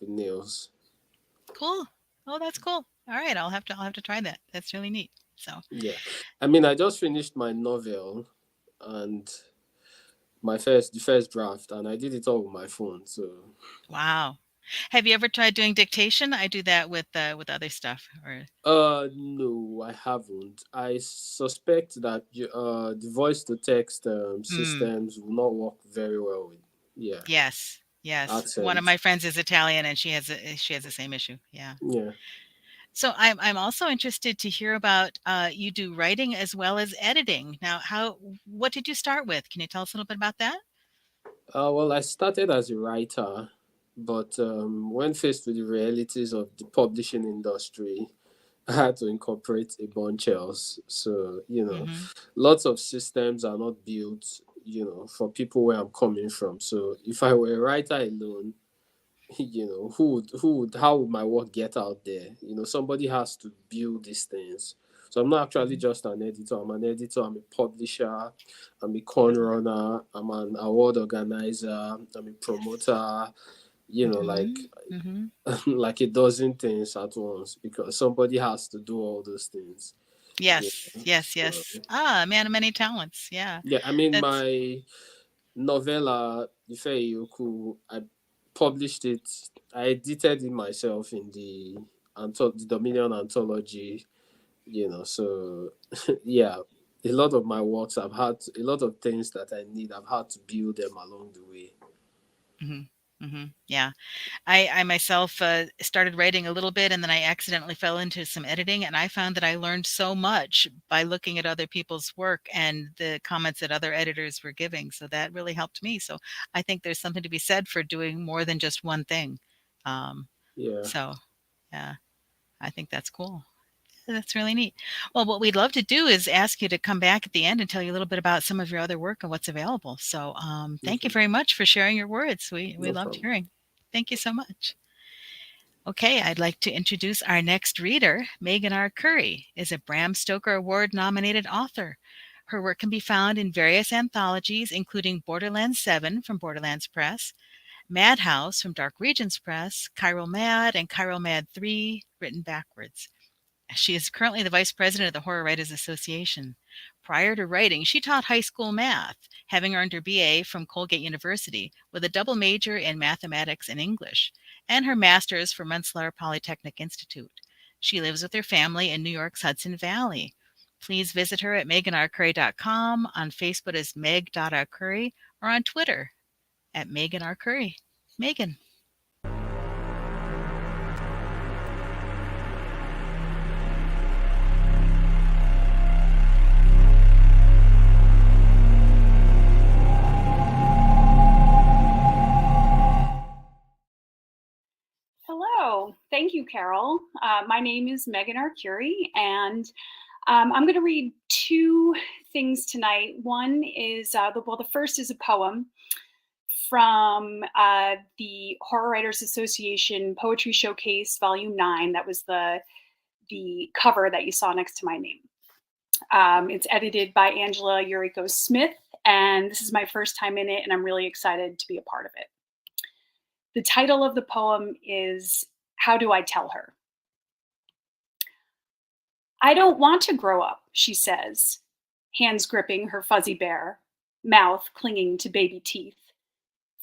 with nails. cool. Oh, that's cool. All right, I'll have to try that. That's really neat. So Yeah, I mean, I just finished my novel, and the first draft, and I did it all with my phone. So, wow. Have you ever tried doing dictation? I do that with other stuff. Or no, I haven't. I suspect that the voice to text mm, systems will not work very well with, yeah, yes, yes. One of accent. my friends is Italian, and she has the same issue. Yeah. Yeah. So I'm also interested to hear about you do writing as well as editing. Now, what did you start with? Can you tell us a little bit about that? Well, I started as a writer, but when faced with the realities of the publishing industry, I had to incorporate a bunch else. So, Mm-hmm. lots of systems are not built, for people where I'm coming from. So, if I were a writer alone, how would my work get out there? Somebody has to build these things. So I'm not actually Hmm. just an editor. I'm an editor. I'm a publisher. I'm a con runner. I'm an award organizer. I'm a promoter. Like Hmm. Hmm. like a dozen things at once because somebody has to do all those things. Yeah. Yes, yes, So yes. Ah, a man of many talents. Yeah, yeah, I mean that's my novella, Ife Yoku, I published it. I edited it myself in the Dominion anthology. So yeah, a lot of my works a lot of things that I need. I've had to build them along the way. hmm. Hmm. Yeah. I myself started writing a little bit and then I accidentally fell into some editing. And I found that I learned so much by looking at other people's work and the comments that other editors were giving. So that really helped me. So I think there's something to be said for doing more than just one thing. Um, Yeah, so, yeah, I think that's cool. That's really neat. Well, what we'd love to do is ask you to come back at the end and tell you a little bit about some of your other work and what's available. So, thank you okay, very much for sharing your words. We no loved problem. hearing. Thank you so much. Okay, I'd like to introduce our next reader. Meghan Arcuri is a Bram Stoker Award nominated author. Her work can be found in various anthologies, including Borderlands 7 from Borderlands Press, Madhouse from Dark Regions Press, Chiral Mad, and Chiral Mad 3, written backwards. She is currently the vice president of the Horror Writers Association. Prior to writing, she taught high school math, having earned her BA from Colgate University with a double major in mathematics and English, and her master's from Rensselaer Polytechnic Institute. She lives with her family in New York's Hudson Valley. Please visit her at meghanarcuri.com, on Facebook as meg.arcuri, or on Twitter at MEGHAN ARCURI. Meghan. Hello, thank you, Carol. My name is MEGHAN ARCURI, and I'm going to read two things tonight. One is, the first is a poem from the Horror Writers Association Poetry Showcase Volume 9. That was the cover that you saw next to my name. It's edited by Angela Yuriko Smith, and this is my first time in it, and I'm really excited to be a part of it. The title of the poem is How Do I Tell Her? I don't want to grow up, she says, hands gripping her fuzzy bear, mouth clinging to baby teeth,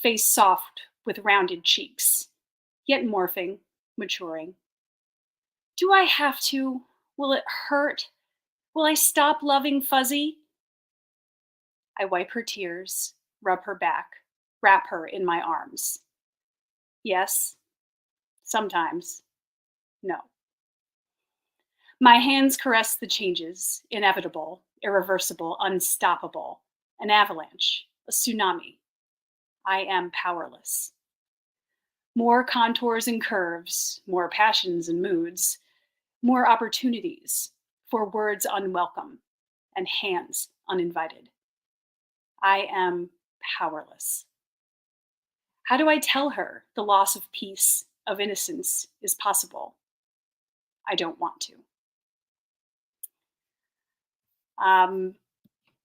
face soft with rounded cheeks, yet morphing, maturing. Do I have to? Will it hurt? Will I stop loving Fuzzy? I wipe her tears, rub her back, wrap her in my arms. Yes, sometimes, no. My hands caress the changes, inevitable, irreversible, unstoppable, an avalanche, a tsunami. I am powerless. More contours and curves, more passions and moods, more opportunities for words unwelcome and hands uninvited. I am powerless. How do I tell her the loss of peace, of innocence is possible? I don't want to.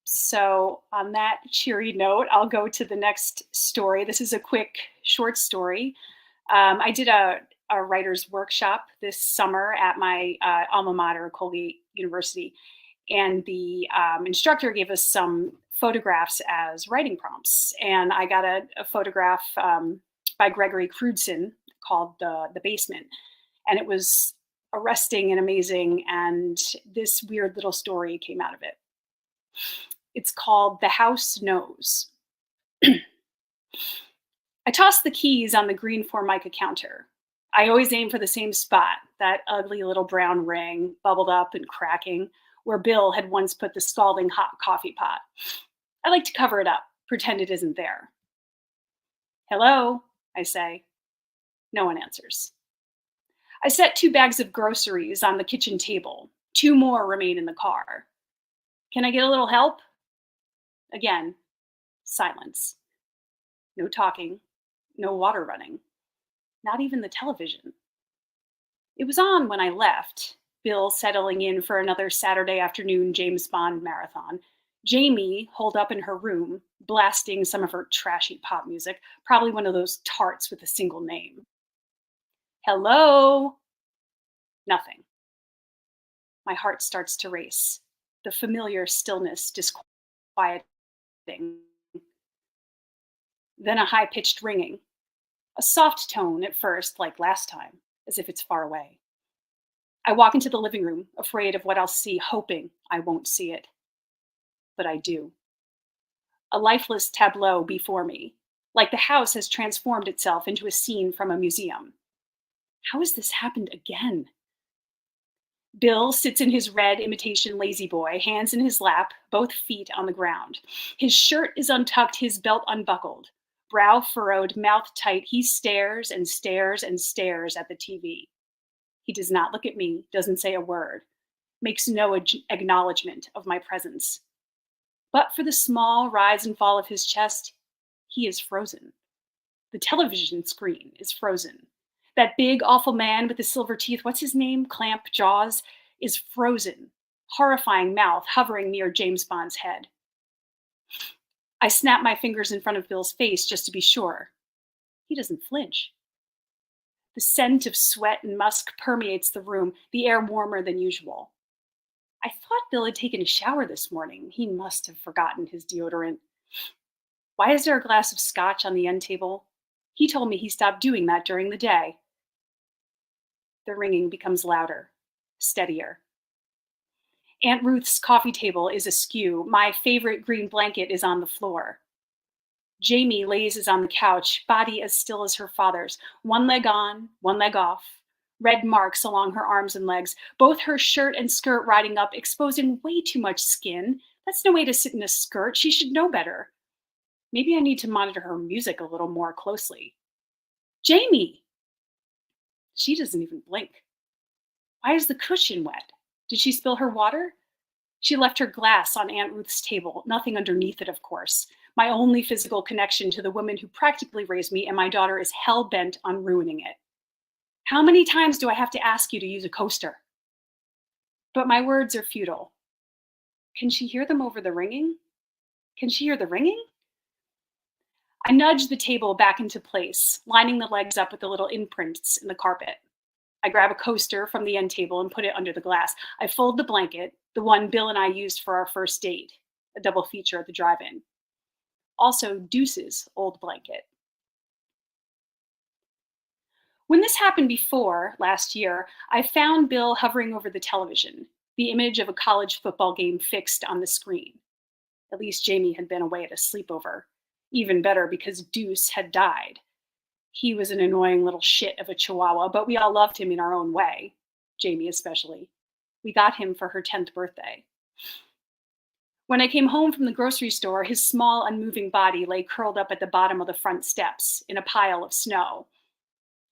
So on that cheery note, I'll go to the next story. This is a quick, short story. I did a writer's workshop this summer at my alma mater, Colgate University, and the instructor gave us some photographs as writing prompts. And I got a photograph by Gregory Crudson called The Basement. And it was arresting and amazing. And this weird little story came out of it. It's called The House Knows. I tossed the keys on the green Formica counter. I always aim for the same spot, that ugly little brown ring, bubbled up and cracking, where Bill had once put the scalding hot coffee pot. I like to cover it up, pretend it isn't there. Hello, I say. No one answers. I set 2 bags of groceries on the kitchen table. 2 more remain in the car. Can I get a little help? Again, silence. No talking, no water running, not even the television. It was on when I left, Bill settling in for another Saturday afternoon James Bond marathon. Jamie holed up in her room, blasting some of her trashy pop music, probably one of those tarts with a single name. Hello? Nothing. My heart starts to race, the familiar stillness disquieting. Then a high-pitched ringing, a soft tone at first, like last time, as if it's far away. I walk into the living room, afraid of what I'll see, hoping I won't see it. But I do. A lifeless tableau before me, like the house has transformed itself into a scene from a museum. How has this happened again? Bill sits in his red imitation lazy boy, hands in his lap, both feet on the ground. His shirt is untucked, his belt unbuckled. Brow furrowed, mouth tight, he stares and stares and stares at the TV. He does not look at me, doesn't say a word, makes no acknowledgement of my presence. But for the small rise and fall of his chest, he is frozen. The television screen is frozen. That big, awful man with the silver teeth, what's his name? Clamp Jaws, is frozen, horrifying mouth hovering near James Bond's head. I snap my fingers in front of Bill's face just to be sure. He doesn't flinch. The scent of sweat and musk permeates the room, the air warmer than usual. I thought Bill had taken a shower this morning. He must have forgotten his deodorant. Why is there a glass of scotch on the end table? He told me he stopped doing that during the day. The ringing becomes louder, steadier. Aunt Ruth's coffee table is askew. My favorite green blanket is on the floor. Jamie lazes on the couch, body as still as her father's, one leg on, one leg off, red marks along her arms and legs, both her shirt and skirt riding up, exposing way too much skin. That's no way to sit in a skirt. She should know better. Maybe I need to monitor her music a little more closely. Jamie! She doesn't even blink. Why is the cushion wet? Did she spill her water? She left her glass on Aunt Ruth's table, nothing underneath it, of course. My only physical connection to the woman who practically raised me, and my daughter is hell-bent on ruining it. How many times do I have to ask you to use a coaster? But my words are futile. Can she hear them over the ringing? Can she hear the ringing? I nudge the table back into place, lining the legs up with the little imprints in the carpet. I grab a coaster from the end table and put it under the glass. I fold the blanket, the one Bill and I used for our first date, a double feature at the drive-in. Also Deuce's old blanket. When this happened before, last year, I found Bill hovering over the television, the image of a college football game fixed on the screen. At least Jamie had been away at a sleepover. Even better because Deuce had died. He was an annoying little shit of a chihuahua, but we all loved him in our own way, Jamie especially. We got him for her 10th birthday. When I came home from the grocery store, his small, unmoving body lay curled up at the bottom of the front steps in a pile of snow.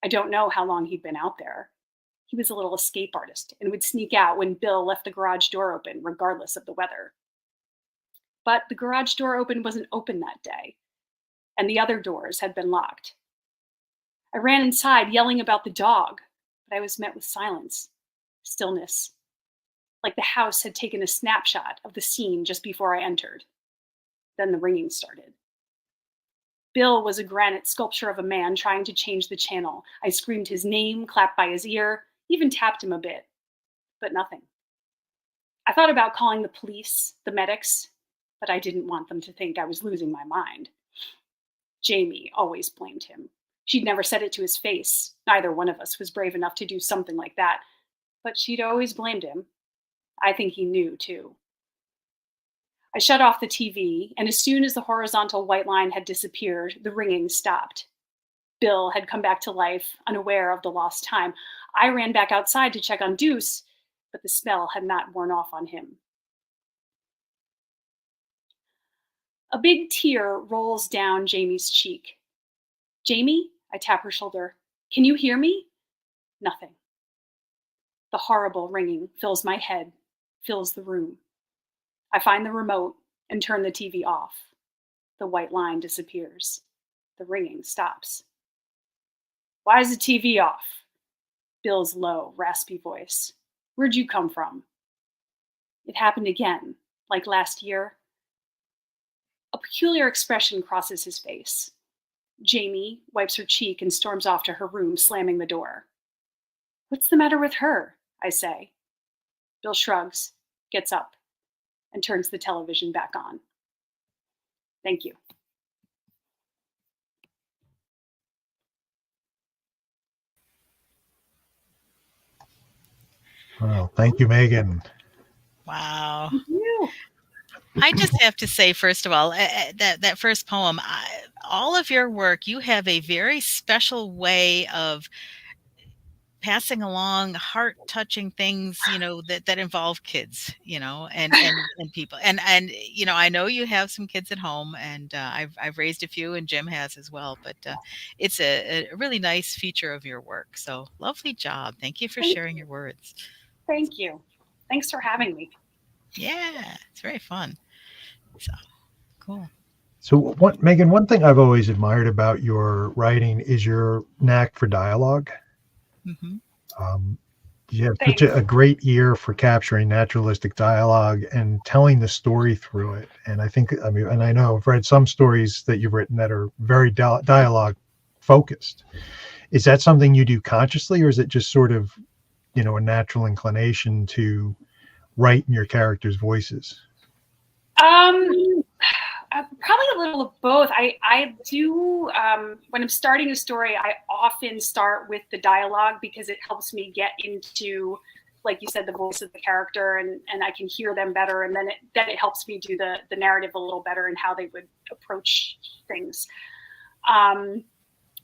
I don't know how long he'd been out there. He was a little escape artist and would sneak out when Bill left the garage door open, regardless of the weather. But the garage door wasn't open that day, and the other doors had been locked. I ran inside, yelling about the dog, but I was met with silence, stillness, like the house had taken a snapshot of the scene just before I entered. Then the ringing started. Bill was a granite sculpture of a man trying to change the channel. I screamed his name, clapped by his ear, even tapped him a bit, but nothing. I thought about calling the police, the medics, but I didn't want them to think I was losing my mind. Jamie always blamed him. She'd never said it to his face. Neither one of us was brave enough to do something like that, but she'd always blamed him. I think he knew, too. I shut off the TV, and as soon as the horizontal white line had disappeared, the ringing stopped. Bill had come back to life, unaware of the lost time. I ran back outside to check on Deuce, but the smell had not worn off on him. A big tear rolls down Jamie's cheek. Jamie? I tap her shoulder. Can you hear me? Nothing. The horrible ringing fills my head, fills the room. I find the remote and turn the TV off. The white line disappears. The ringing stops. Why is the TV off? Bill's low, raspy voice. Where'd you come from? It happened again, like last year. A peculiar expression crosses his face. Jamie wipes her cheek and storms off to her room, slamming the door. What's the matter with her? I say. Bill shrugs, gets up, and turns the television back on. Thank you. Well, thank you, Megan. Wow. Thank you. I just have to say, first of all, that first poem, all of your work, you have a very special way of passing along heart-touching things, that involve kids, and people. And I know you have some kids at home, and I've raised a few, and Jim has as well. But it's a really nice feature of your work. So lovely job. Thank you for sharing your words. Thank you. Thanks for having me. Yeah, it's very fun. So cool. So, Megan, one thing I've always admired about your writing is your knack for dialogue. Mm-hmm. Yeah, such a great ear for capturing naturalistic dialogue and telling the story through it. And I think, I mean, and I know I've read some stories that you've written that are very dialogue focused. Is that something you do consciously, or is it just sort of, you know, a natural inclination to write in your characters' voices? Probably a little of both. I do, when I'm starting a story, I often start with the dialogue because it helps me get into, like you said, the voice of the character, and I can hear them better. And then it helps me do the narrative a little better and how they would approach things.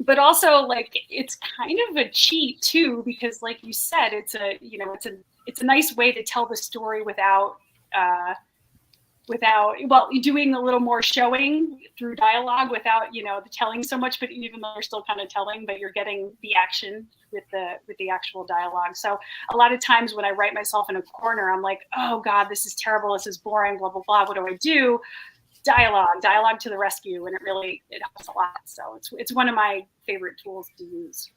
But also, like, it's kind of a cheat too, because like you said, it's a nice way to tell the story without doing a little more showing through dialogue without, the telling so much, but even though you're still kind of telling, but you're getting the action with the actual dialogue. So a lot of times when I write myself in a corner, I'm like, oh God, this is terrible. This is boring, blah, blah, blah. What do I do? Dialogue to the rescue. And it helps a lot. So it's one of my favorite tools to use.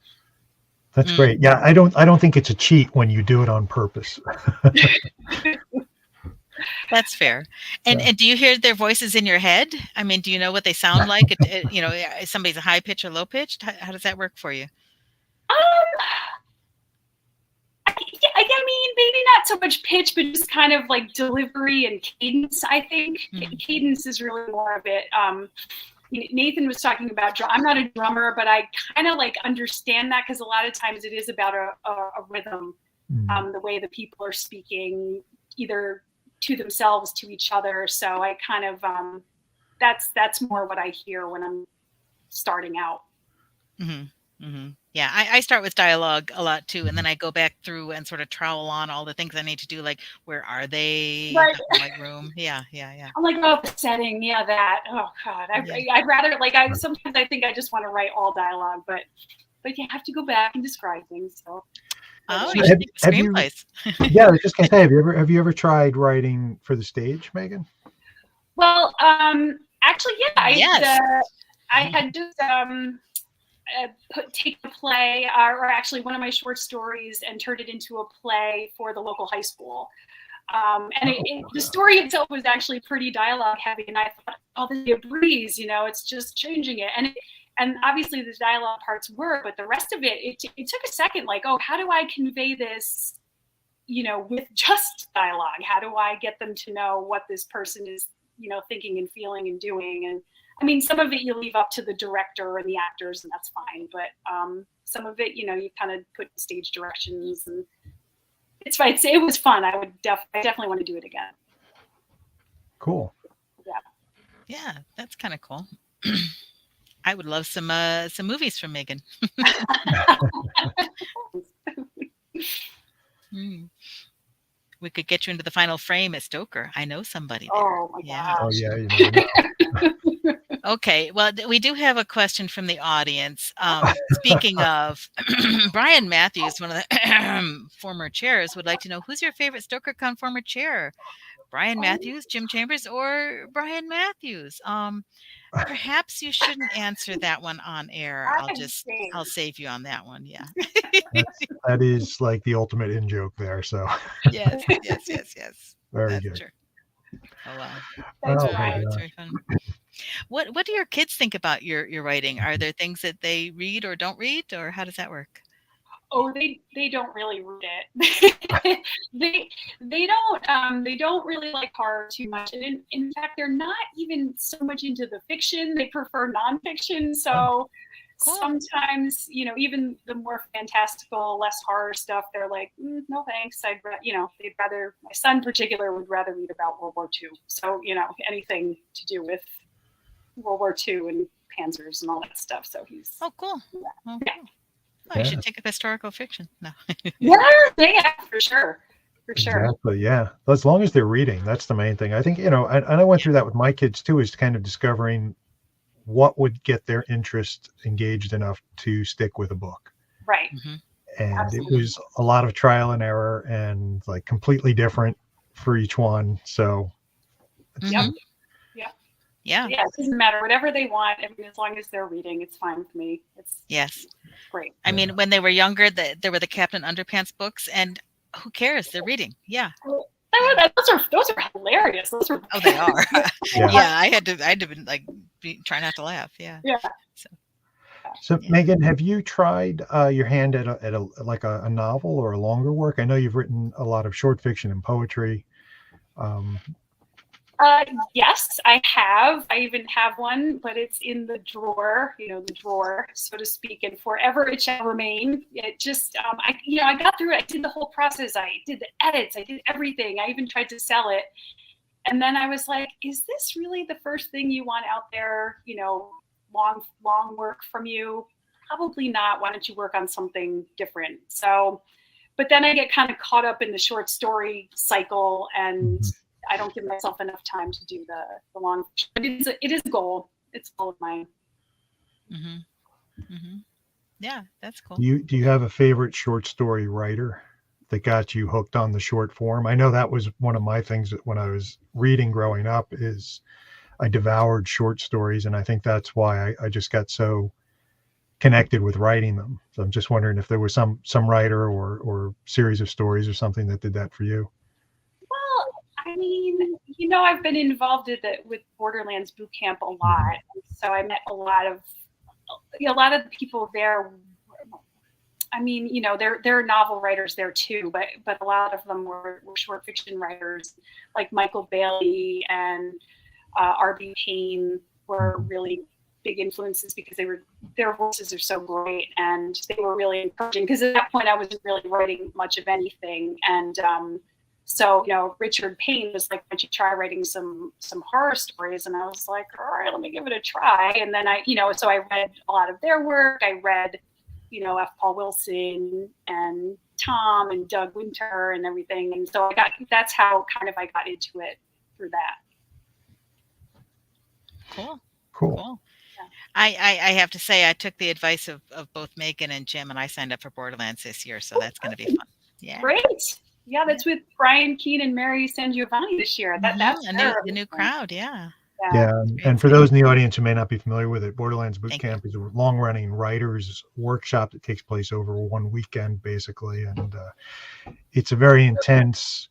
That's great. Yeah. I don't think it's a cheat when you do it on purpose. That's fair. And do you hear their voices in your head? I mean, do you know what they sound like? Is somebody's a high pitch or low pitched? How does that work for you? I mean, maybe not so much pitch, but just kind of like delivery and cadence, I think. Cadence is really more of it. Nathan was talking about, I'm not a drummer, but I kind of like understand that because a lot of times it is about a rhythm, the way the people are speaking, either to themselves, to each other. So I kind of, that's more what I hear when I'm starting out. Mm-hmm. Mm-hmm. Yeah, I start with dialogue a lot too, and then I go back through and sort of trowel on all the things I need to do, like where are they? Right. The white room. Yeah. I'm like, oh, the setting, yeah, that. Oh God, I'd rather sometimes I think I just want to write all dialogue, but you have to go back and describe things. So. Oh, you should think of screenplays. Yeah, I was just gonna say, have you ever tried writing for the stage, Megan? Well, actually, yeah, Yes. I had just take a play, or actually one of my short stories, and turned it into a play for the local high school. And the story itself was actually pretty dialogue heavy, and I thought, oh, this is a breeze, it's just changing it. And obviously the dialogue parts were, but the rest of it took a second, like, oh, how do I convey this, with just dialogue? How do I get them to know what this person is, thinking and feeling and doing? And I mean, some of it you leave up to the director and the actors, and that's fine. But some of it, you kind of put stage directions, and it's fine. It was fun. I definitely want to do it again. Cool. Yeah, that's kind of cool. I would love some movies from Megan. We could get you into the final frame at Stoker. I know somebody there. Oh my gosh. Oh yeah. You know. Okay. Well, we do have a question from the audience. Speaking of, Brian Matthews, one of the former chairs, would like to know, who's your favorite StokerCon former chair? Brian Matthews, Jim Chambers, or Brian Matthews? Perhaps you shouldn't answer that one on air. I'll save you on that one. Yeah. That is like the ultimate in joke there. So. Yes. Very That's good. True. Oh wow. Thanks, Oh, Brian. It's very fun. What do your kids think about your writing? Are there things that they read or don't read, or how does that work? Oh, they don't really read it. they don't really like horror too much, and in fact, they're not even so much into the fiction. They prefer nonfiction. So cool. Sometimes, even the more fantastical, less horror stuff, they're like, no thanks. They'd rather. My son in particular would rather read about World War II. So anything to do with World War II and panzers and all that stuff. So he's cool. Yeah. Oh, cool. Oh, you should take up historical fiction. No. Yeah, for sure. Exactly. Yeah. As long as they're reading, that's the main thing. I think, and I went through that with my kids too, is kind of discovering what would get their interest engaged enough to stick with a book. Right. Mm-hmm. And Absolutely. It was a lot of trial and error and like completely different for each one. So. Mm-hmm. Yeah. Yeah, it doesn't matter. Whatever they want. I mean, as long as they're reading, it's fine with me. It's Yes. great. I mean, when they were younger, there were the Captain Underpants books, and who cares? They're reading. Yeah. Those are hilarious. Those are Oh, they are. Yeah. Yeah. I had to like try not to laugh. Yeah. yeah. So, Yeah. Megan, have you tried your hand at a novel or a longer work? I know you've written a lot of short fiction and poetry. Yes, I have. I even have one, but it's in the drawer, the drawer, so to speak, and forever it shall remain. It just, I got through it. I did the whole process. I did the edits. I did everything. I even tried to sell it. And then I was like, is this really the first thing you want out there? Long work from you? Probably not. Why don't you work on something different? So, but then I get kind of caught up in the short story cycle, and I don't give myself enough time to do the long. But it is a goal. It's a goal of mine. Mm-hmm. Mm-hmm. Yeah, that's cool. Do you have a favorite short story writer that got you hooked on the short form? I know that was one of my things that when I was reading growing up is I devoured short stories, and I think that's why I just got so connected with writing them. So I'm just wondering if there was some writer or series of stories or something that did that for you. Well, I mean, I've been involved with Borderlands Boot Camp a lot, so I met a lot of the people there. I mean, there are novel writers there too, but a lot of them were short fiction writers, like Michael Bailey and R.B. Payne were really big influences because their voices are so great, and they were really encouraging. Because at that point, I wasn't really writing much of anything, and so Richard Payne was like, "Why don't you try writing some horror stories?" And I was like, "All right, let me give it a try." And then so I read a lot of their work. I read, F. Paul Wilson and Tom and Doug Winter and everything, and so that's how kind of I got into it through that. Cool. Yeah. I have to say I took the advice of both Megan and Jim, and I signed up for Borderlands this year, so that's going to be fun. Yeah. Great. Yeah, that's with Brian Keene and Mary San Giovanni this year. That's the new crowd. Yeah. Yeah, and for those in the audience who may not be familiar with it, Borderlands Boot Camp is a long-running writers workshop that takes place over one weekend, basically, and it's a very intense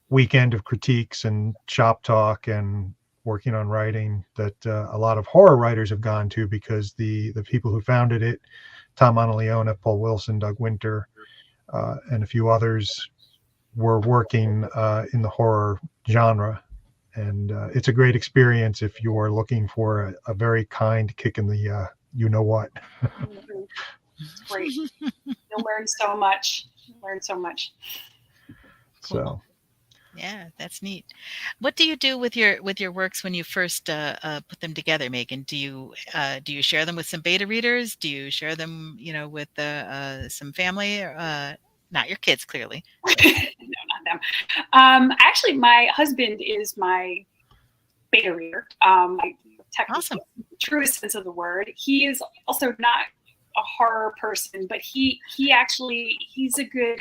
weekend of critiques and shop talk and working on writing that a lot of horror writers have gone to, because the people who founded it, Tom Monteleone, Paul Wilson, Doug Winter, and a few others, were working in the horror genre. And it's a great experience if you are looking for a very kind kick in the you-know-what. Great. You'll learn so much. So. Yeah, that's neat. What do you do with your works when you first put them together, Megan? Do you share them with some beta readers? Do you share them, with some family? Not your kids, clearly. No, not them. Actually, my husband is my beta reader. Awesome. Truest sense of the word. He is also not a horror person, but he's a good.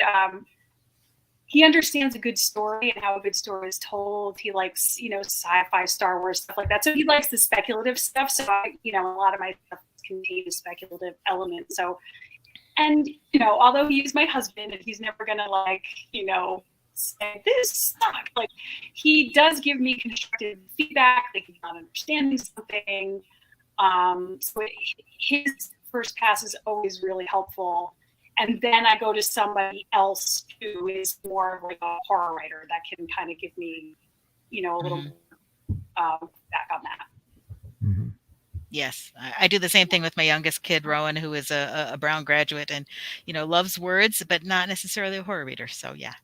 He understands a good story and how a good story is told. He likes, sci-fi, Star Wars, stuff like that. So he likes the speculative stuff. So a lot of my stuff contains a speculative element. So, and, although he's my husband and he's never going to say this sucked, he does give me constructive feedback. Like he's not understanding something. So his first pass is always really helpful. And then I go to somebody else who is more like a horror writer that can kind of give me, a little back on that. Mm-hmm. Yes, I do the same thing with my youngest kid, Rowan, who is a Brown graduate and, loves words, but not necessarily a horror reader. So, yeah.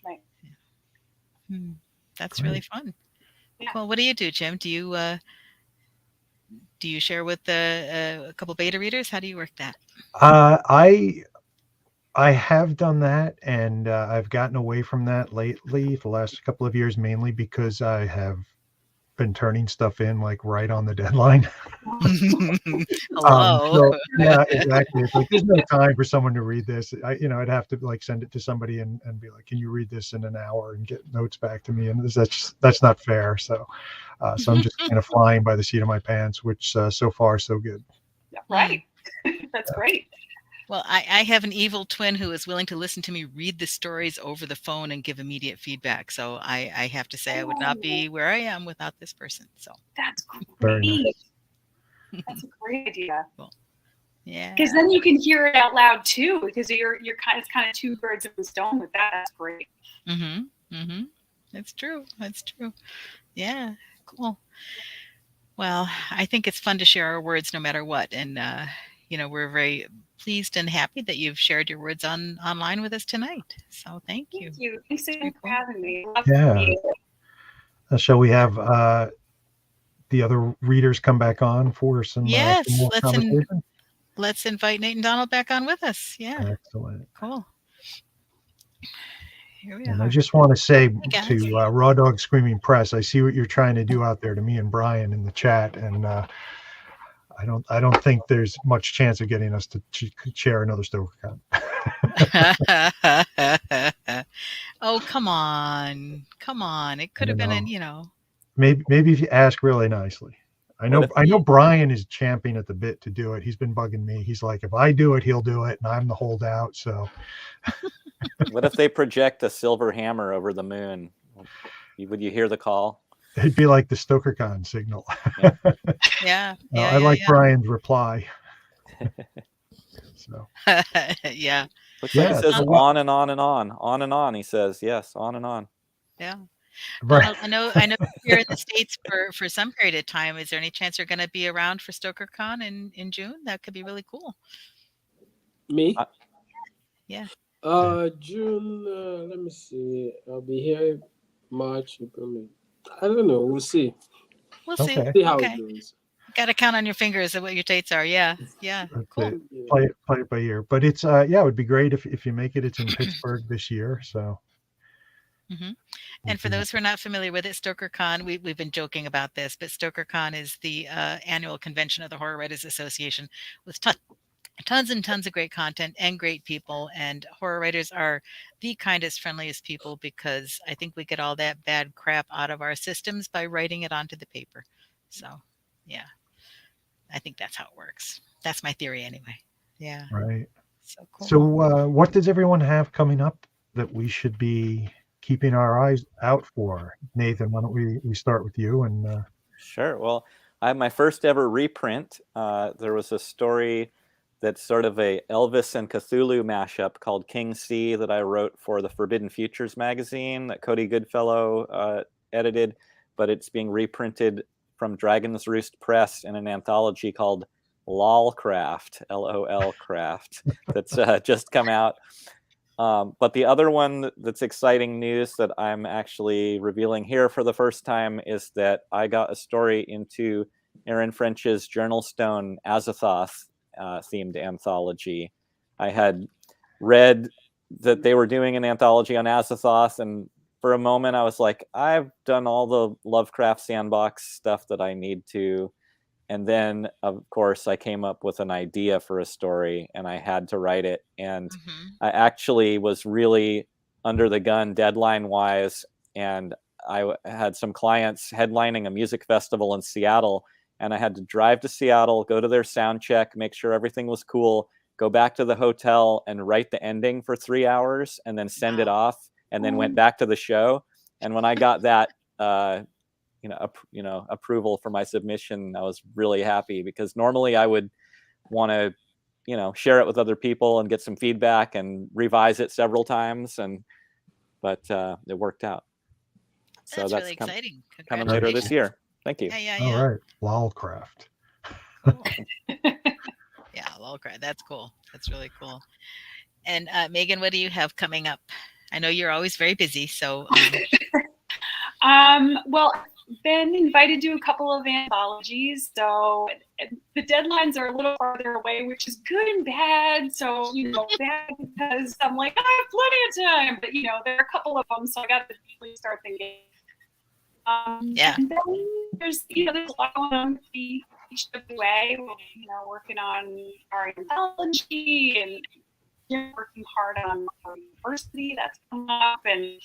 Right. Yeah. That's Great. really fun. Yeah. Well, what do you do, Jim? Do you share with a couple beta readers? How do you work that? I have done that, and I've gotten away from that lately, the last couple of years, mainly because I have been turning stuff in like right on the deadline. Hello. So, yeah, exactly. It's like there's no time for someone to read this. I'd have to like send it to somebody and be like, can you read this in an hour and get notes back to me? And that's not fair. So I'm just kind of flying by the seat of my pants, which so far so good. Yeah, right. That's great. Well, I have an evil twin who is willing to listen to me read the stories over the phone and give immediate feedback. So I have to say I would not be where I am without this person. So That's Very great. nice. That's a great idea. Cool. Yeah. Because then you can hear it out loud too. Because it's kind of two birds of a stone with that. That's great. It's true. That's true. Yeah. Cool. Well, I think it's fun to share our words no matter what. And, we're very pleased and happy that you've shared your words online with us tonight. So thank you. Thank you. Thanks so much for Cool. having me. Yeah. Shall we have the other readers come back on for some Yes, more conversation? let's invite Nate and Donald back on with us. Yeah. Excellent. Cool. Here we And are. I just want to say guys. to Raw Dog Screaming Press, I see what you're trying to do out there to me and Brian in the chat, and I don't think there's much chance of getting us to share another StokerCon. Oh, come on. It could have been Maybe if you ask really nicely. I know Brian is champing at the bit to do it. He's been bugging me. He's like, if I do it, he'll do it, and I'm the holdout. So What if they project a silver hammer over the moon? Would you hear the call? it'd be like the StokerCon signal. Yeah. I like Brian's reply. So Yeah. Looks like it says on and on and on. On and on, he says. Yes, on and on. Yeah. Right. I know you're in the States for some period of time. Is there any chance you're going to be around for StokerCon in June? That could be really cool. Me? Yeah. June. Let me see. I'll be here March, April, May. I don't know. We'll see. We'll see. Okay. See how it goes. Got to count on your fingers of what your dates are. Yeah. Cool. Play it by ear. But it's it would be great if you make it. It's in Pittsburgh this year, so. And for those who are not familiar with it, StokerCon, we've been joking about this, but StokerCon is the annual convention of the Horror Writers Association with tons and tons of great content and great people. And horror writers are the kindest, friendliest people because I think we get all that bad crap out of our systems by writing it onto the paper. So, yeah, I think that's how it works. That's my theory anyway. Yeah. Right. So cool. So what does everyone have coming up that we should be keeping our eyes out for? Nathan, why don't we start with you? And Sure. Well, I have my first ever reprint. There was a story that's sort of a Elvis and Cthulhu mashup called King C that I wrote for the Forbidden Futures magazine that Cody Goodfellow edited, but it's being reprinted from Dragon's Roost Press in an anthology called LOLcraft, LOL Craft, that's just come out. But the other one that's exciting news that I'm actually revealing here for the first time is that I got a story into Aaron French's Journal Stone Azathoth themed anthology. I had read that they were doing an anthology on Azathoth, and for a moment I was like, I've done all the Lovecraft Sandbox stuff that I need to. And then, of course, I came up with an idea for a story and I had to write it. And I actually was really under the gun deadline-wise. And I had some clients headlining a music festival in Seattle. And I had to drive to Seattle, go to their sound check, make sure everything was cool, go back to the hotel and write the ending for 3 hours and then send it off, and then went back to the show. And when I got that, approval for my submission, I was really happy, because normally I would want to, share it with other people and get some feedback and revise it several times. But it worked out. So that's really exciting. Coming later this year. Thank you. Yeah. all right, LOLcraft. Cool. Yeah, LOLcraft. That's cool. That's really cool. And Megan, what do you have coming up? I know you're always very busy, so. Well, I've been invited to a couple of anthologies, so the deadlines are a little farther away, which is good and bad. So, bad because I'm like, I have plenty of time, but there are a couple of them, so I got to really start thinking. Yeah. And then there's there's a lot going on with the HWA. We're working on our anthology and working hard on our university that's coming up, and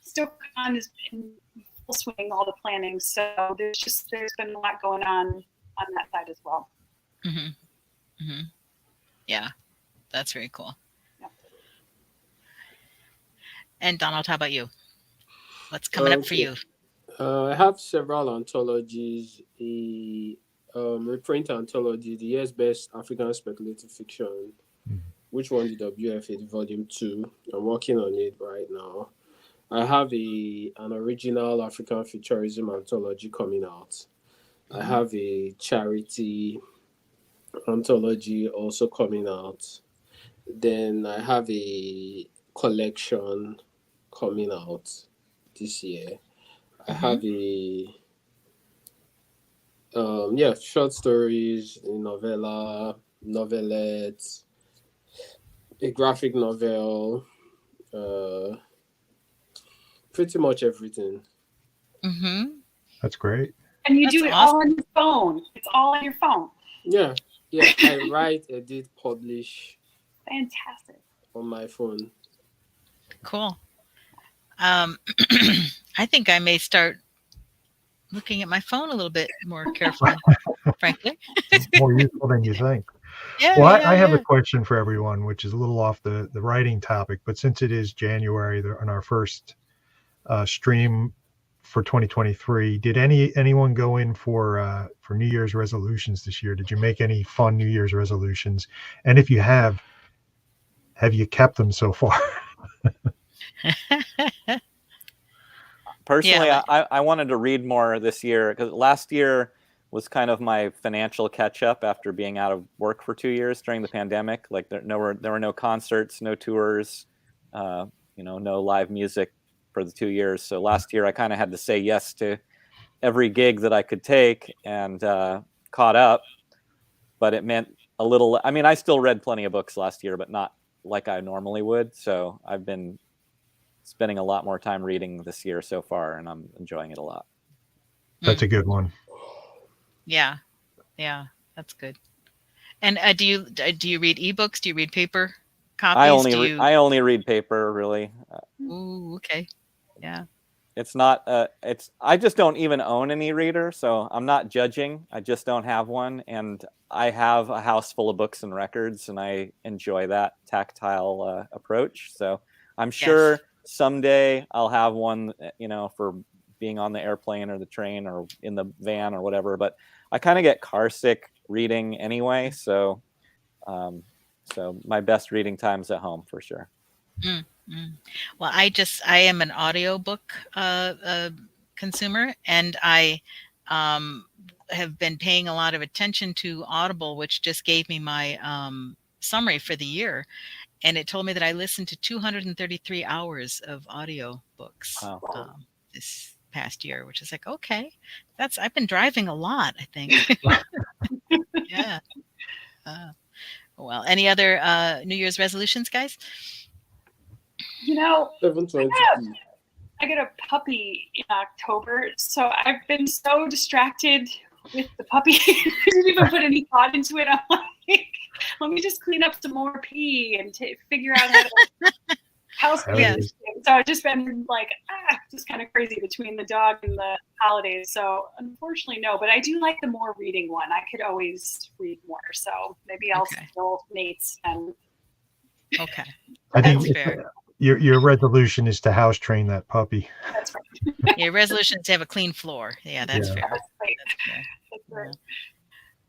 still on is in full swing, all the planning. So there's been a lot going on that side as well. Mm-hmm. Mm-hmm. Yeah, that's very cool. Yeah. And Donald, how about you? What's coming up for you? I have several anthologies. A reprint anthology, the year's best African speculative fiction, which won the WFA, the Volume 2. I'm working on it right now. I have an original African futurism anthology coming out. I have a charity anthology also coming out. Then I have a collection coming out this year. I have short stories, a novella, novelettes, a graphic novel, pretty much everything. Mm-hmm. That's great. And you do it all on your phone. It's all on your phone. Yeah. I write, edit, publish. Fantastic. On my phone. Cool. I think I may start looking at my phone a little bit more carefully, frankly. More useful than you think. Yeah, well, I have a question for everyone, which is a little off the writing topic, but since it is January on our first stream for 2023, did anyone go in for New Year's resolutions this year? Did you make any fun New Year's resolutions? And if you have you kept them so far? Personally, I wanted to read more this year because last year was kind of my financial catch up after being out of work for 2 years during the pandemic. Like there were no concerts, no tours, no live music for the 2 years. So last year I kind of had to say yes to every gig that I could take and caught up. But it meant a little. I mean, I still read plenty of books last year, but not like I normally would. So I've been spending a lot more time reading this year so far, and I'm enjoying it a lot. That's a good one. Yeah, that's good. And do you read ebooks? Do you read paper copies? I only read paper, really. Ooh, okay. Yeah. It's not. I just don't even own any reader, so I'm not judging. I just don't have one, and I have a house full of books and records, and I enjoy that tactile approach. So I'm sure someday I'll have one, for being on the airplane or the train or in the van or whatever. But I kind of get car sick reading anyway, so my best reading time's at home for sure. Well, I am an audiobook consumer, and I have been paying a lot of attention to Audible, which just gave me my summary for the year, and it told me that I listened to 233 hours of audio books this past year, which is like, okay, I've been driving a lot, I think. Yeah. Well, any other New Year's resolutions, guys? 720. I got a puppy in October, so I've been so distracted with the puppy. I didn't even put any thought into it. I'm like, let me just clean up some more pee and figure out how to house clean. So I've just been like, just kind of crazy between the dog and the holidays. So unfortunately, no, but I do like the more reading one. I could always read more. So maybe I'll steal Nate's and. Okay. I think that's fair. Your resolution is to house train that puppy. That's right. Your resolution is to have a clean floor. Yeah, that's fair. That's fair.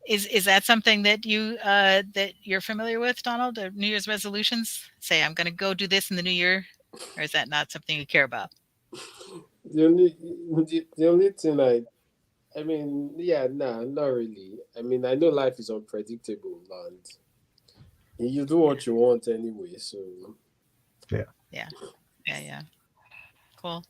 Is that something that you're familiar with, Donald? New Year's resolutions? Say, I'm going to go do this in the new year, or is that not something you care about? The only thing not really. I mean, I know life is unpredictable, and you do what you want anyway. So. Yeah. Cool.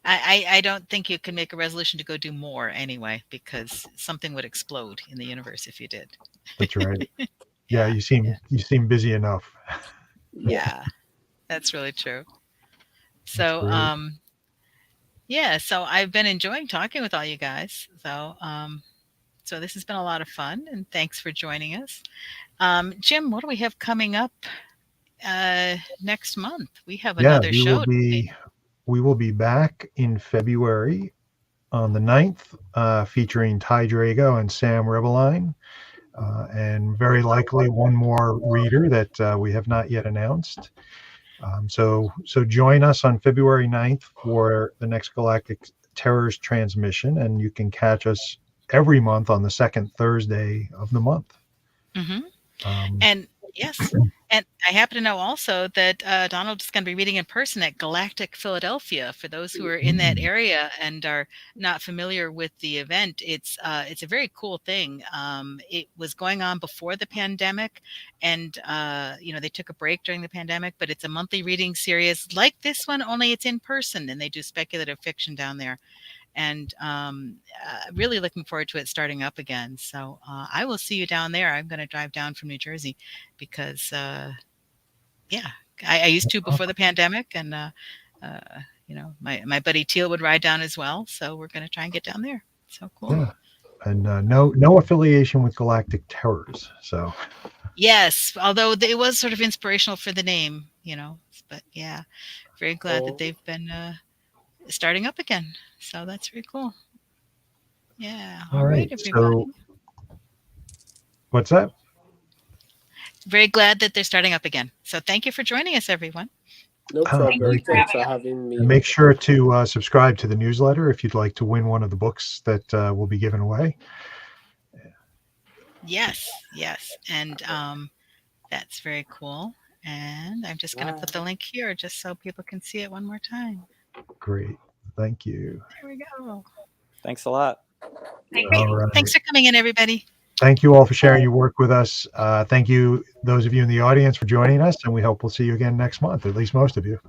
I don't think you can make a resolution to go do more anyway, because something would explode in the universe if you did. That's right. Yeah, you seem busy enough. Yeah, that's really true. So Yeah, so I've been enjoying talking with all you guys. So this has been a lot of fun, and thanks for joining us. Jim, what do we have coming up next month? We have Yeah, another show tonight. we will be back in February on the 9th, featuring Ty Drago and Sam Ribeline, and very likely one more reader that we have not yet announced. So join us on February 9th for the next Galactic Terrors transmission, and you can catch us every month on the second Thursday of the month. Hmm. Um, And yes, and I happen to know also that Donald is going to be reading in person at Galactic Philadelphia. For those who are in that area and are not familiar with the event, it's a very cool thing. It was going on before the pandemic, and they took a break during the pandemic. But it's a monthly reading series like this one, only it's in person, and they do speculative fiction down there. And really looking forward to it starting up again. So I will see you down there. I'm going to drive down from New Jersey because, yeah, I used to before the pandemic, and my buddy Teal would ride down as well. So we're going to try and get down there. So cool. yeah, and no affiliation with Galactic Terrors. So Yes, although it was sort of inspirational for the name, But yeah, very glad that they've been starting up again. So that's very cool. Yeah. All right, everybody. So what's that? Very glad that they're starting up again. So thank you for joining us, everyone. No problem. very Thanks for having me. And make sure to subscribe to the newsletter if you'd like to win one of the books that will be given away. Yes. And that's very cool. And I'm just going to put the link here just so people can see it one more time. Great. Thank you. There we go. Thanks a lot. Great. Right. Thanks for coming in, everybody. Thank you all for sharing your work with us. Thank you, those of you in the audience, for joining us, and we hope we'll see you again next month, at least most of you.